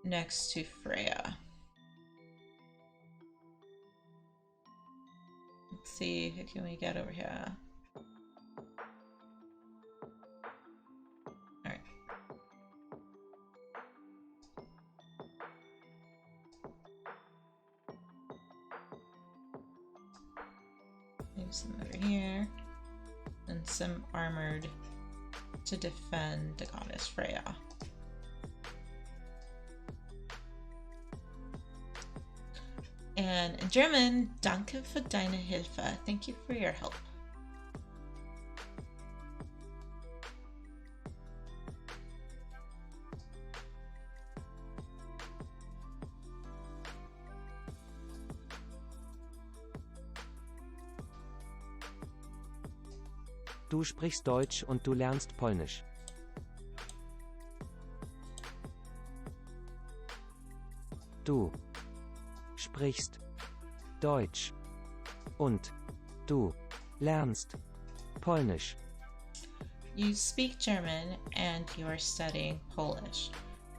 next to Freya. Let's see, who can we get over here? Alright. Maybe some over here. And some armored to defend the goddess Freya. And in German, danke für deine Hilfe. Thank you for your help. Du sprichst Deutsch und du lernst Polnisch. Du sprichst Deutsch. Und du lernst Polnisch. You speak German and you are studying Polish.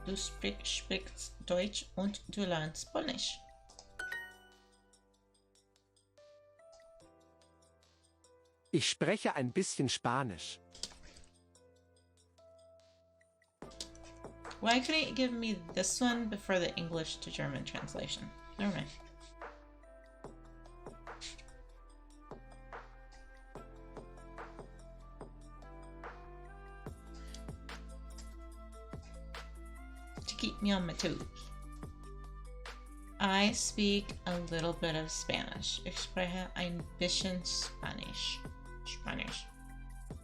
Du sprichst Deutsch und du lernst Polnisch. Ich spreche ein bisschen Spanisch. Why couldn't you give me this one before the English to German translation? Never mind. To keep me on my toes. I speak a little bit of Spanish. Ich spreche ein bisschen Spanish. Spanish.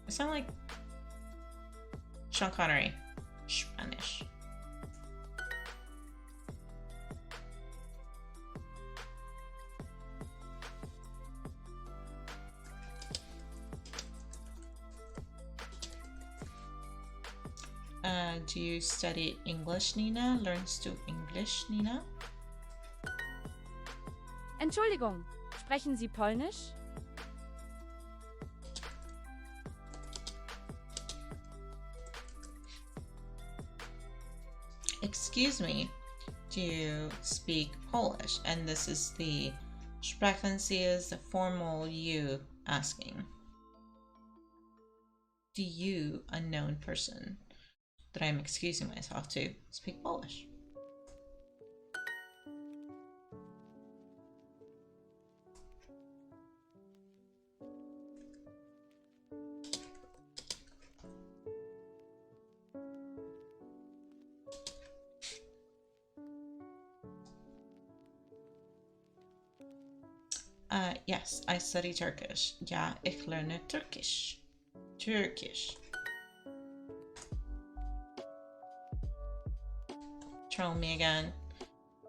I sound like Sean Connery. Spanish. Do you study English, Nina? Learnst du English, Nina? Entschuldigung, sprechen Sie Polnisch? Excuse me, do you speak Polish? And this is the sprechen Sie is the formal you asking. Do you, unknown person, that I'm excusing myself to, speak Polish? Yes, I study Turkish. Ja, ich lerne Turkish. Turkish. Troll me again.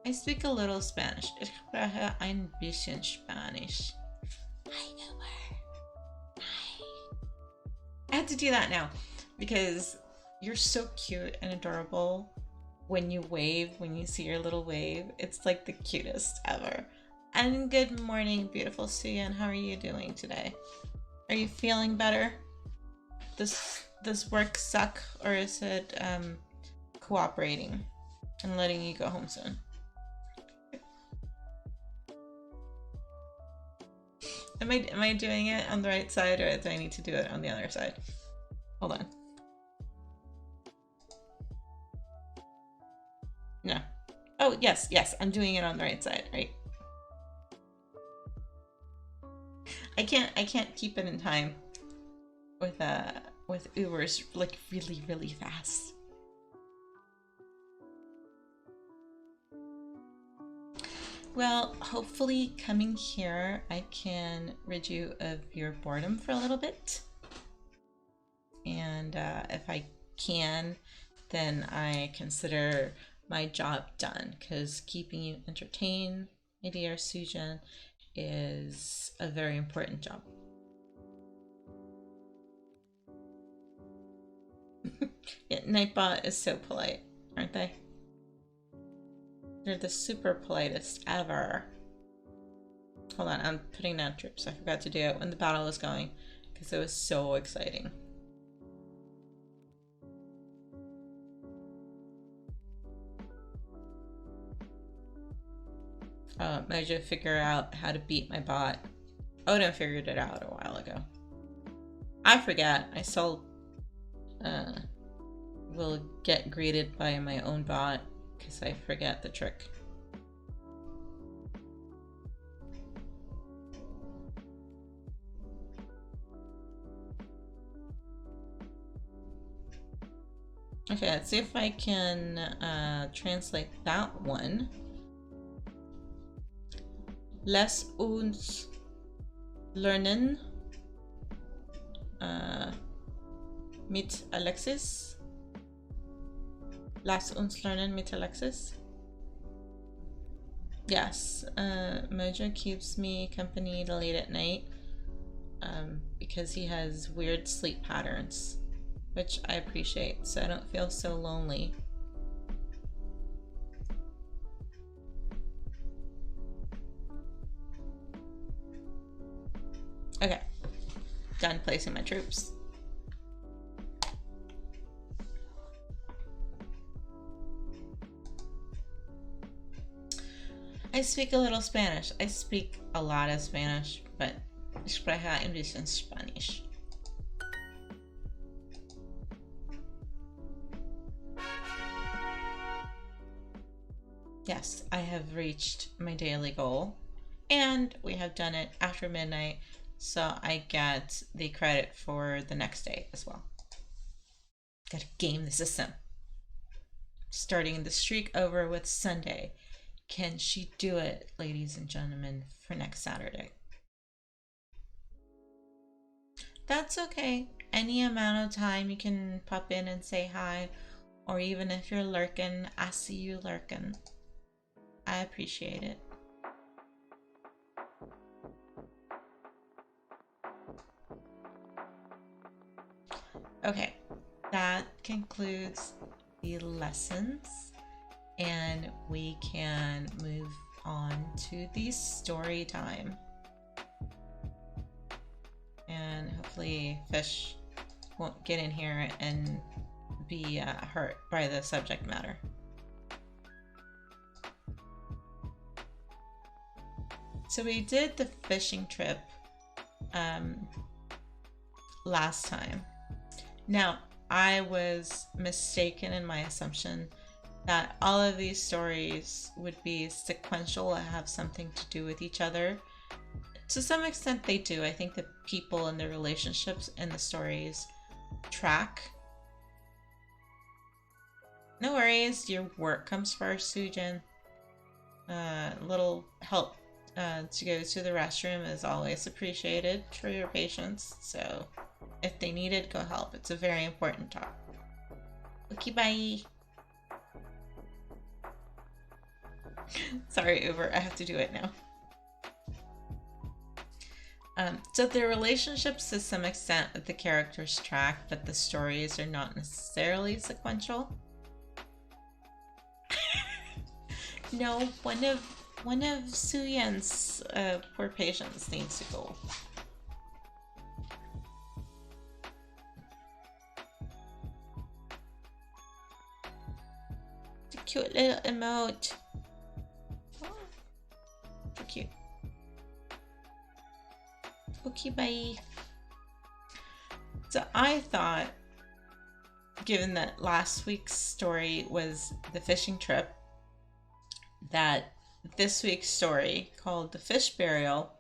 I speak a little Spanish. Ich spreche ein bisschen Spanish. Hi, Uber. Hi. I had to do that now because you're so cute and adorable when you wave, when you see your little wave. It's like the cutest ever. And good morning, beautiful Suyan. How are you doing today? Are you feeling better? Does work suck, or is it cooperating and letting you go home soon? Am I doing it on the right side, or do I need to do it on the other side? Hold on. No. Oh, yes, I'm doing it on the right side, right? I can't keep it in time with Ubers like really fast. Well, hopefully coming here I can rid you of your boredom for a little bit. And if I can, then I consider my job done, because keeping you entertained, my dear Sujan, is a very important job. Yeah, Nightbot is so polite, aren't they? They're the super politest ever. Hold on, I'm putting down troops. I forgot to do it when the battle was going because it was so exciting. Mojo figure out how to beat my bot. Odin figured it out a while ago. I forget. I still will get greeted by my own bot because I forget the trick. Okay, let's see if I can translate that one. Lass uns lernen mit Alexis. Lass uns lernen mit Alexis. Yes, Mojo keeps me company late at night because he has weird sleep patterns, which I appreciate, so I don't feel so lonely. Okay. Done placing my troops. I speak a little Spanish. I speak a lot of Spanish, but ich spreche ein bisschen Spanish. Yes, I have reached my daily goal, and we have done it after midnight, so I get the credit for the next day as well. Gotta game the system. Starting the streak over with Sunday. Can she do it, ladies and gentlemen, for next Saturday? That's okay. Any amount of time you can pop in and say hi, or even if you're lurking, I see you lurking. I appreciate it. Okay, that concludes the lessons, and we can move on to the story time. And hopefully Fish won't get in here and be hurt by the subject matter. So we did the fishing trip last time. Now, I was mistaken in my assumption that all of these stories would be sequential and have something to do with each other. To some extent they do. I think the people and their relationships in the stories track. No worries, your work comes first, Sujin. Little help to go to the restroom is always appreciated for your patients, so if they need it, go help. It's a very important job. Okay, bye. Sorry, Uber, I have to do it now. So the relationships to some extent of the characters track, but the stories are not necessarily sequential. No, one of Suyan's poor patients needs to go. It's a cute little emote. Oh, so cute. Okay, bye. So I thought, given that last week's story was the fishing trip, that this week's story, called The Fish Burial,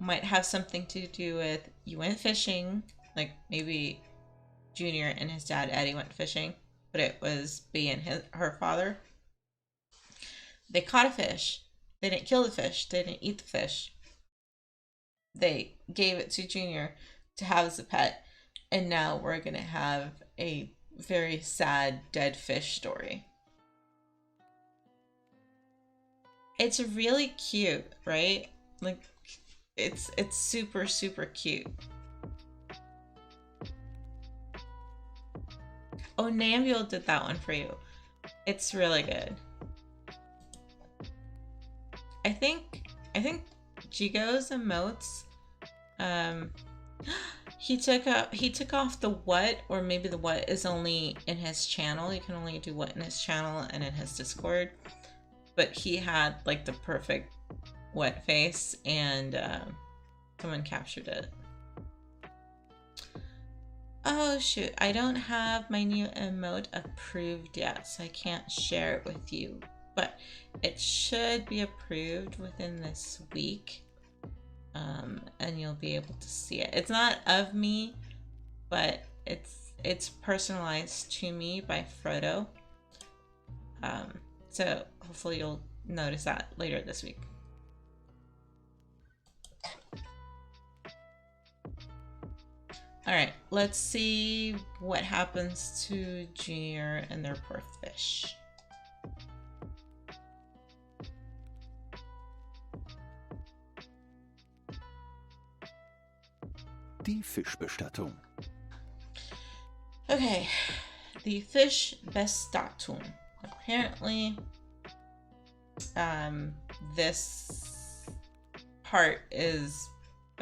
might have something to do with you went fishing, like maybe Junior and his dad Eddie went fishing, but it was Bea and her father. They caught a fish. They didn't kill the fish. They didn't eat the fish. They gave it to Junior to have as a pet, and now we're gonna have a very sad dead fish story. It's really cute, right? Like, it's super, super cute. Oh, Nambule did that one for you. It's really good. I think Jigo's emotes, he took off the what, or maybe the what is only in his channel. You can only do what in his channel and in his Discord. But he had like the perfect wet face, and someone captured it. Oh shoot, I don't have my new emote approved yet, so I can't share it with you. But it should be approved within this week, and you'll be able to see it. It's not of me, but it's personalized to me by Frodo. So hopefully you'll notice that later this week. All right, let's see what happens to Junior and their poor fish. Die Fischbestattung. Okay, the fish Bestattung. Apparently, this part is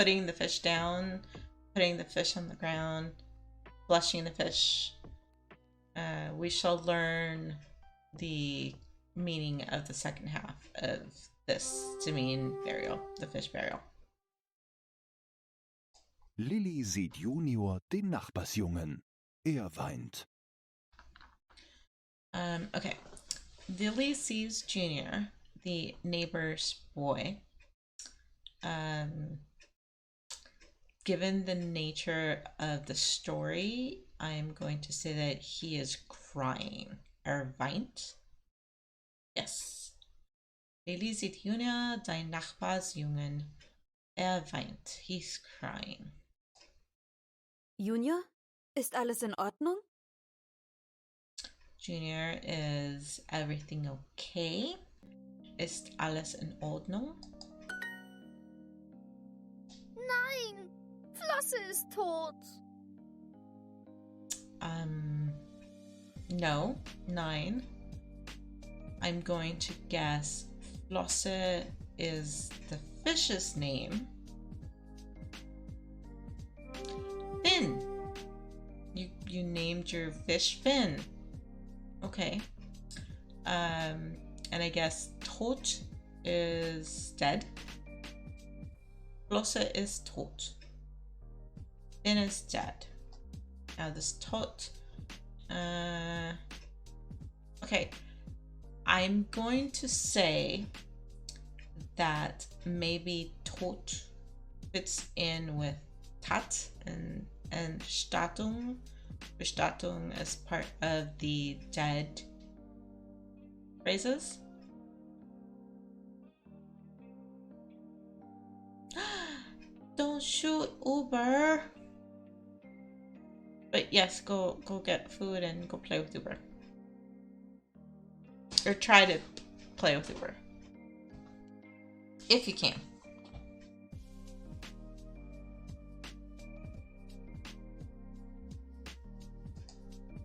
putting the fish down, putting the fish on the ground, flushing the fish. We shall learn the meaning of the second half of this to mean burial, the fish burial. Lilly sieht Junior den Nachbarsjungen. Weint. Okay. Lily sees Junior, the neighbor's boy. Given the nature of the story, I'm going to say that he is crying. Weint. Yes. Lily sieht Junior, dein Nachbarsjungen. Weint. He's crying. Junior, ist alles in Ordnung? Junior, is everything okay? Ist alles in Ordnung? Nein, Flosse ist tot. No, nein. I'm going to guess Flosse is the fish's name. Finn. You named your fish Finn. Okay. And I guess tot is dead. Flosse is tot. Finn is dead. Now this tot. Okay. I'm going to say that maybe tot fits in with tat and Bestattung. Bestattung is part of the dead phrases. Don't shoot, Uber. But yes, go get food and go play with Uber. Or try to play with Uber. If you can.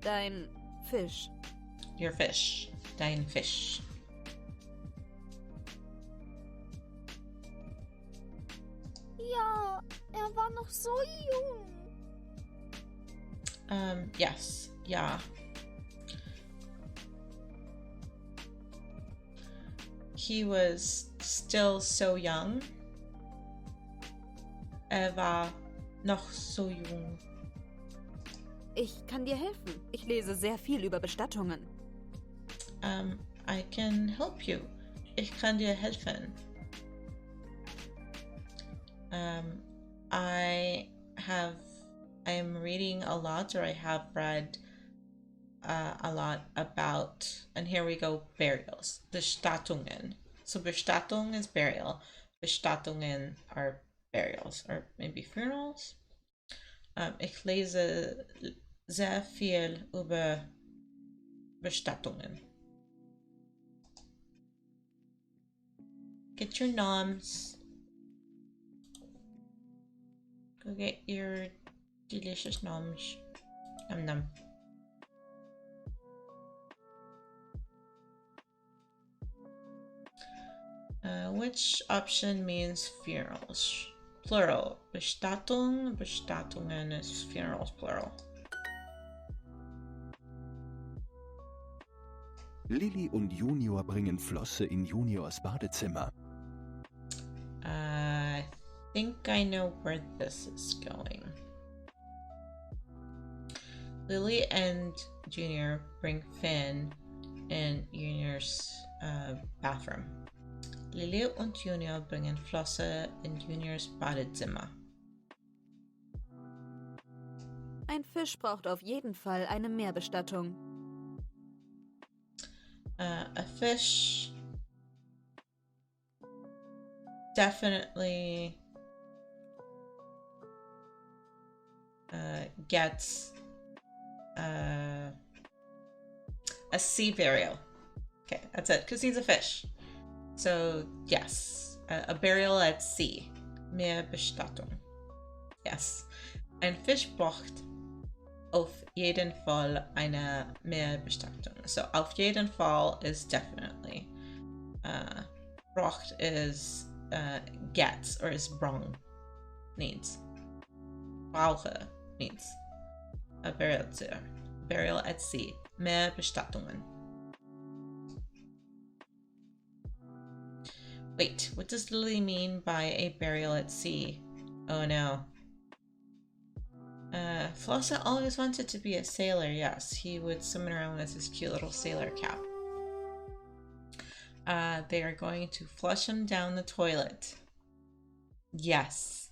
Dein Fisch. Your fish. Dein Fisch. Ja, war noch so jung. Yes. Ja. He was still so young. War noch so jung. Ich kann dir helfen. Ich lese sehr viel über Bestattungen. I can help you. Ich kann dir helfen. I'm reading a lot, or I have read a lot about, and here we go, burials. Bestattungen. So Bestattung is burial. Bestattungen are burials, or maybe funerals. Ich lese sehr viel über Bestattungen. Get your noms. Go get your delicious noms. Nom nom. Which option means funerals? Plural. Bestattung. Bestattungen is funerals, plural. Lilly und Junior bringen Flosse in Juniors Badezimmer. I think I know where this is going. Lily and Junior bring Finn in Juniors bathroom. Lily und Junior bringen Flosse in Juniors Badezimmer. Ein Fisch braucht auf jeden Fall eine Meerbestattung. A fish definitely gets a sea burial. Okay, that's it, because he's a fish. So yes, a burial at sea. Meerbestattung. Yes. Ein Fisch braucht auf jeden Fall eine Meerbestattung. So auf jeden Fall is definitely. Braucht is gets or is brung. needs. Brauche needs a burial at sea. Mehr Bestattungen. Wait, what does Lily mean by a burial at sea? Oh no. Flossa always wanted to be a sailor, yes. He would swim around with his cute little sailor cap. They are going to flush him down the toilet. Yes,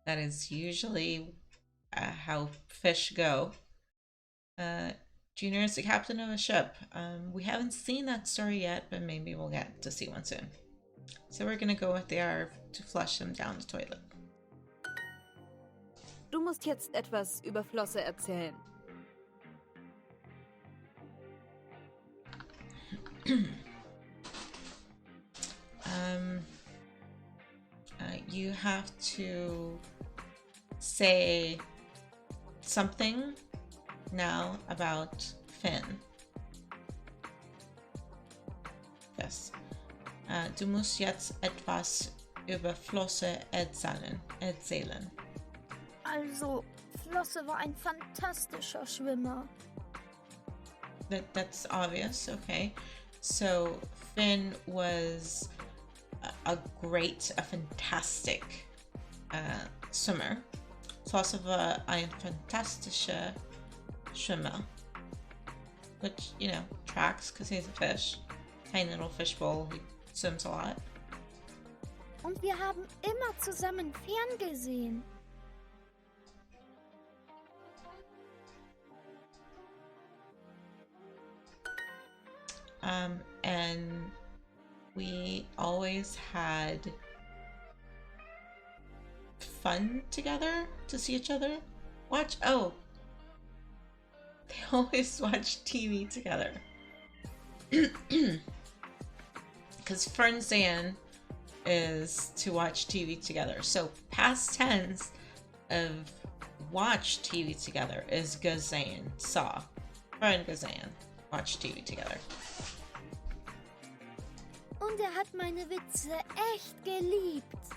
that is usually how fish go. Junior is the captain of a ship. We haven't seen that story yet, but maybe we'll get to see one soon. So we're gonna go with the R to flush him down the toilet. Du musst jetzt etwas über Flosse erzählen. You have to say something now about Finn. Yes. Du musst jetzt etwas über Flosse erzählen. Also, Flosse war ein fantastischer Schwimmer. That's obvious, okay. So Finn was a fantastic swimmer. Flosse war ein fantastischer Schwimmer. Which, you know, tracks because he's a fish. Tiny little fishbowl, he swims a lot. Und wir haben immer zusammen ferngesehen. And we always had fun together to see each other. They always watch TV together. Because Fernsehen is to watch TV together. So past tense of watch TV together is gesehen, saw. Fern gesehen, watch TV together. Und hat meine Witze echt geliebt.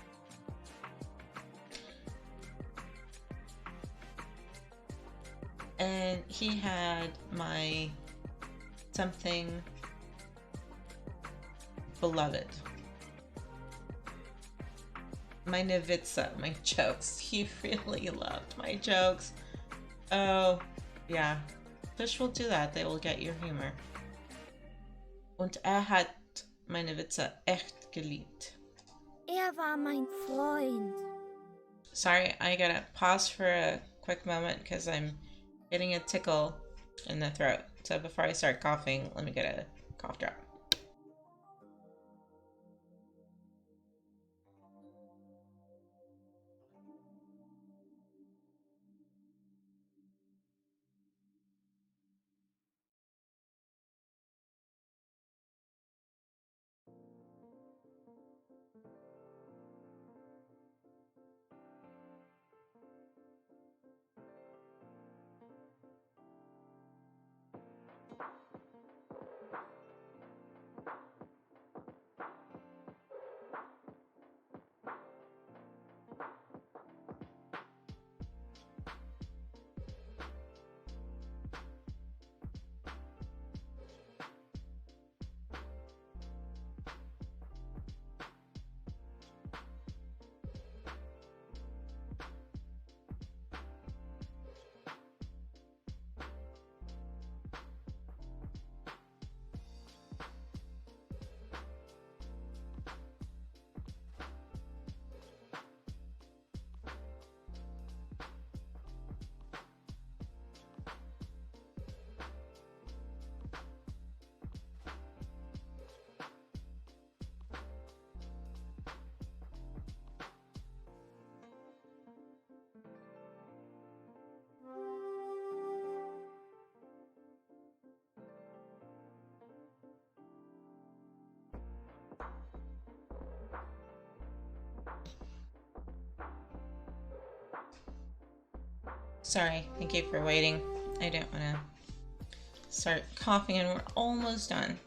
And he had my something beloved. Meine Witze, my jokes. He really loved my jokes. Oh, yeah. Fish will do that. They will get your humor. Und hat meine Witze echt geliebt. War mein Freund. Sorry, I gotta pause for a quick moment because I'm getting a tickle in the throat. So before I start coughing, let me get a cough drop. Sorry, thank you for waiting. I didn't want to start coughing and we're almost done.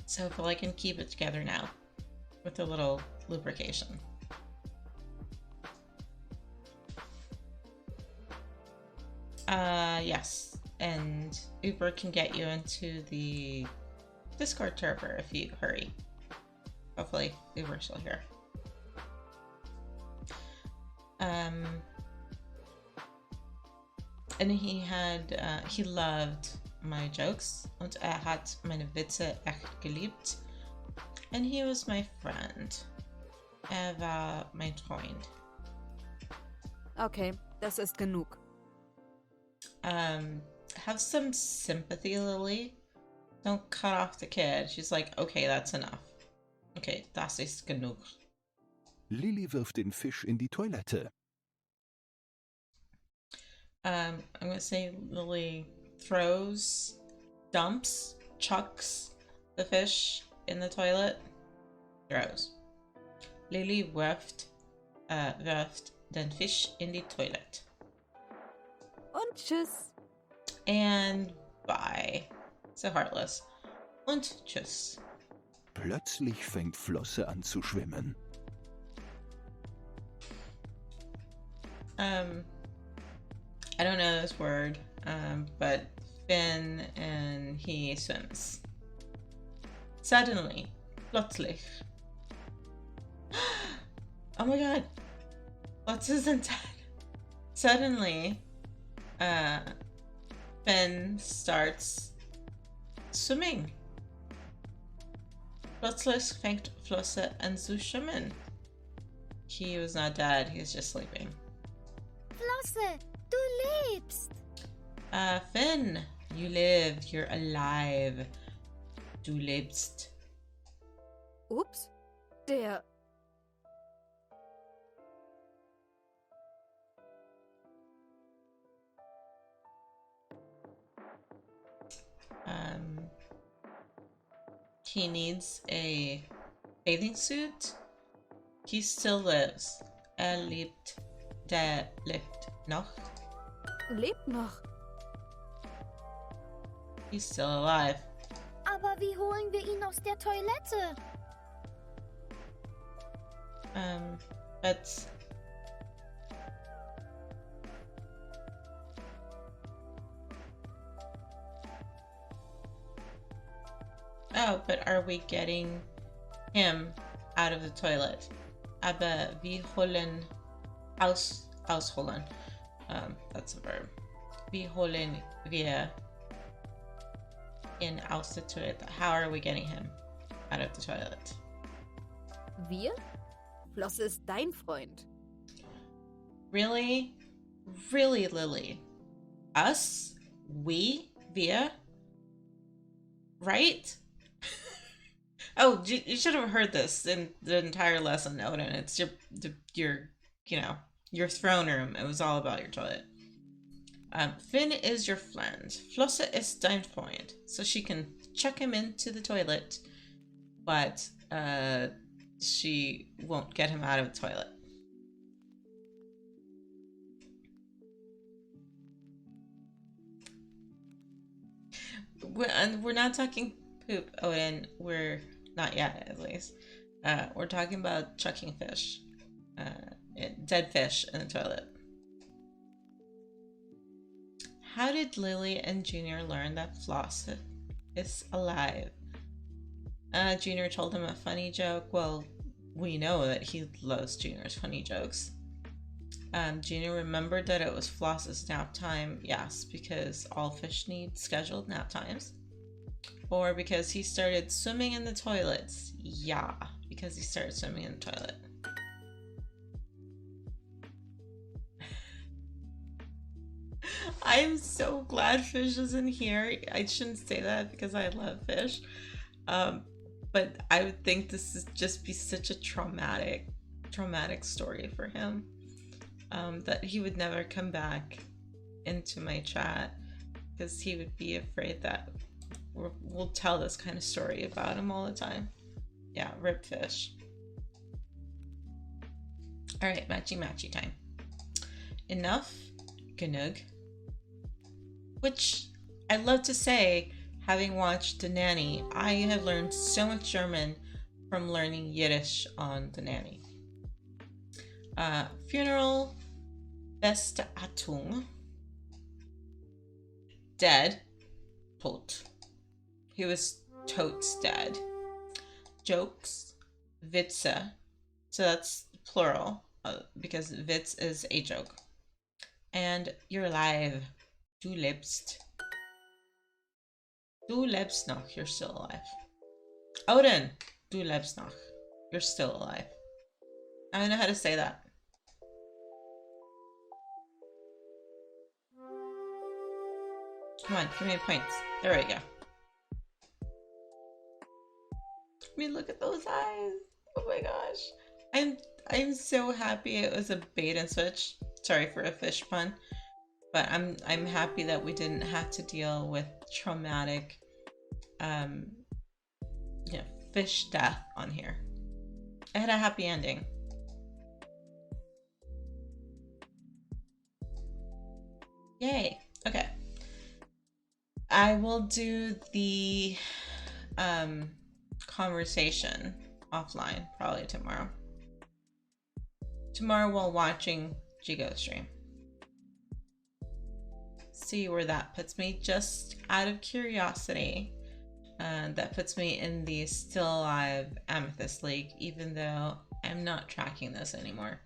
So hopefully I can keep it together now with a little lubrication. Yes. And Uber can get you into the Discord server if you hurry. Hopefully Uber's still here. And he loved my jokes und hat meine Witze echt geliebt. And he was my friend. War mein Freund. Okay, das ist genug. Have some sympathy, Lily. Don't cut off the kid. She's like, okay, that's enough. Okay, das ist genug. Lily wirft den Fisch in die Toilette. I'm gonna say Lily chucks the fish in the toilet. Throws. Lily wirft den Fisch in die Toilette. Und tschüss. And bye. So heartless. Und tschüss. Plötzlich fängt Flosse an zu schwimmen. I don't know this word, but Finn and he swims. Suddenly, plötzlich. Oh my god. What's his intent? Suddenly, Finn starts swimming. Plötzlich fängt Flosse an zu schwimmen. He was not dead, he was just sleeping. Flosse, du lebst. Finn, you live, you're alive. Du lebst. Ups. Der... He needs a bathing suit. He still lives. Lebt. Der lebt noch. Lebt noch. He's still alive. Aber wie holen wir ihn aus der Toilette? But... Oh, but are we getting him out of the toilet? Aber wie holen... Ausholen. That's a verb. Wie holen wir ihn aus der Toilette? How are we getting him out of the toilet? Wir? Flosse ist dein Freund. Really? Really, Lily? Us? We? Wir? Right? Oh, you should have heard this in the entire lesson, Odin. It's your throne room. It was all about your toilet. Finn is your friend. Flosse ist dein Freund. So she can chuck him into the toilet, but she won't get him out of the toilet. We're not talking poop, Odin. We're not yet, at least. We're talking about chucking fish. Dead fish in the toilet. How did Lily and Junior learn that Floss is alive? Junior told him a funny joke. Well, we know that he loves Junior's funny jokes. Junior remembered that it was Floss's nap time. Yes, because all fish need scheduled nap times. Or because he started swimming in the toilets. Yeah, because he started swimming in the toilet. I'm so glad Fish isn't here. I shouldn't say that because I love Fish. But I would think this would just be such a traumatic story for him. That he would never come back into my chat because he would be afraid that we'll tell this kind of story about him all the time. Yeah, rip Fish. Alright, matchy time. Enough. Genug. Which I love to say, having watched The Nanny, I have learned so much German from learning Yiddish on The Nanny. Funeral, Bestattung. dead. Tot. He was totes dead. Jokes. Witze. So that's plural, because Witz is a joke. And you're alive. Du lebst. Du lebst noch. You're still alive. Odin. Du lebst noch. You're still alive. I don't know how to say that. Come on, give me points. There we go. I mean, look at those eyes. Oh my gosh. I'm so happy it was a bait and switch. Sorry for a fish pun. But I'm happy that we didn't have to deal with traumatic fish death on here. It had a happy ending. Yay. Okay. I will do the conversation offline probably tomorrow. Tomorrow while watching Jigo stream. See where that puts me, just out of curiosity. That puts me in the Still Alive Amethyst League, even though I'm not tracking this anymore.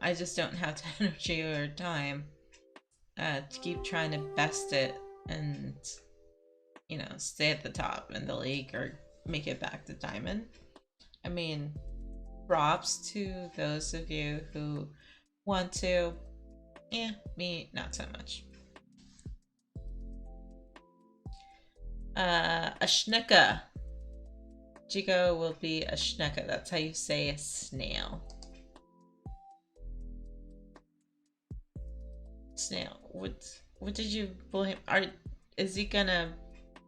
I just don't have the energy or time to keep trying to best it and, you know, stay at the top in the league or make it back to Diamond. I mean, props to those of you who want to. Me, not so much. A Schnecke. Jigo will be a Schnecke. That's how you say a snail. Snail. What did you blame? Is he gonna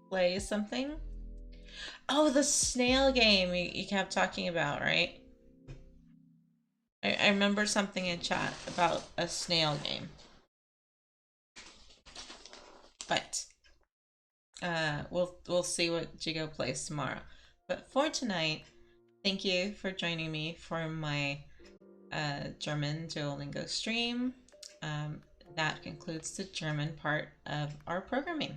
play something? Oh, the snail game you kept talking about, right? I remember something in chat about a snail game. But we'll see what Jigo plays tomorrow. But for tonight, thank you for joining me for my German DuoLingo stream. That concludes the German part of our programming.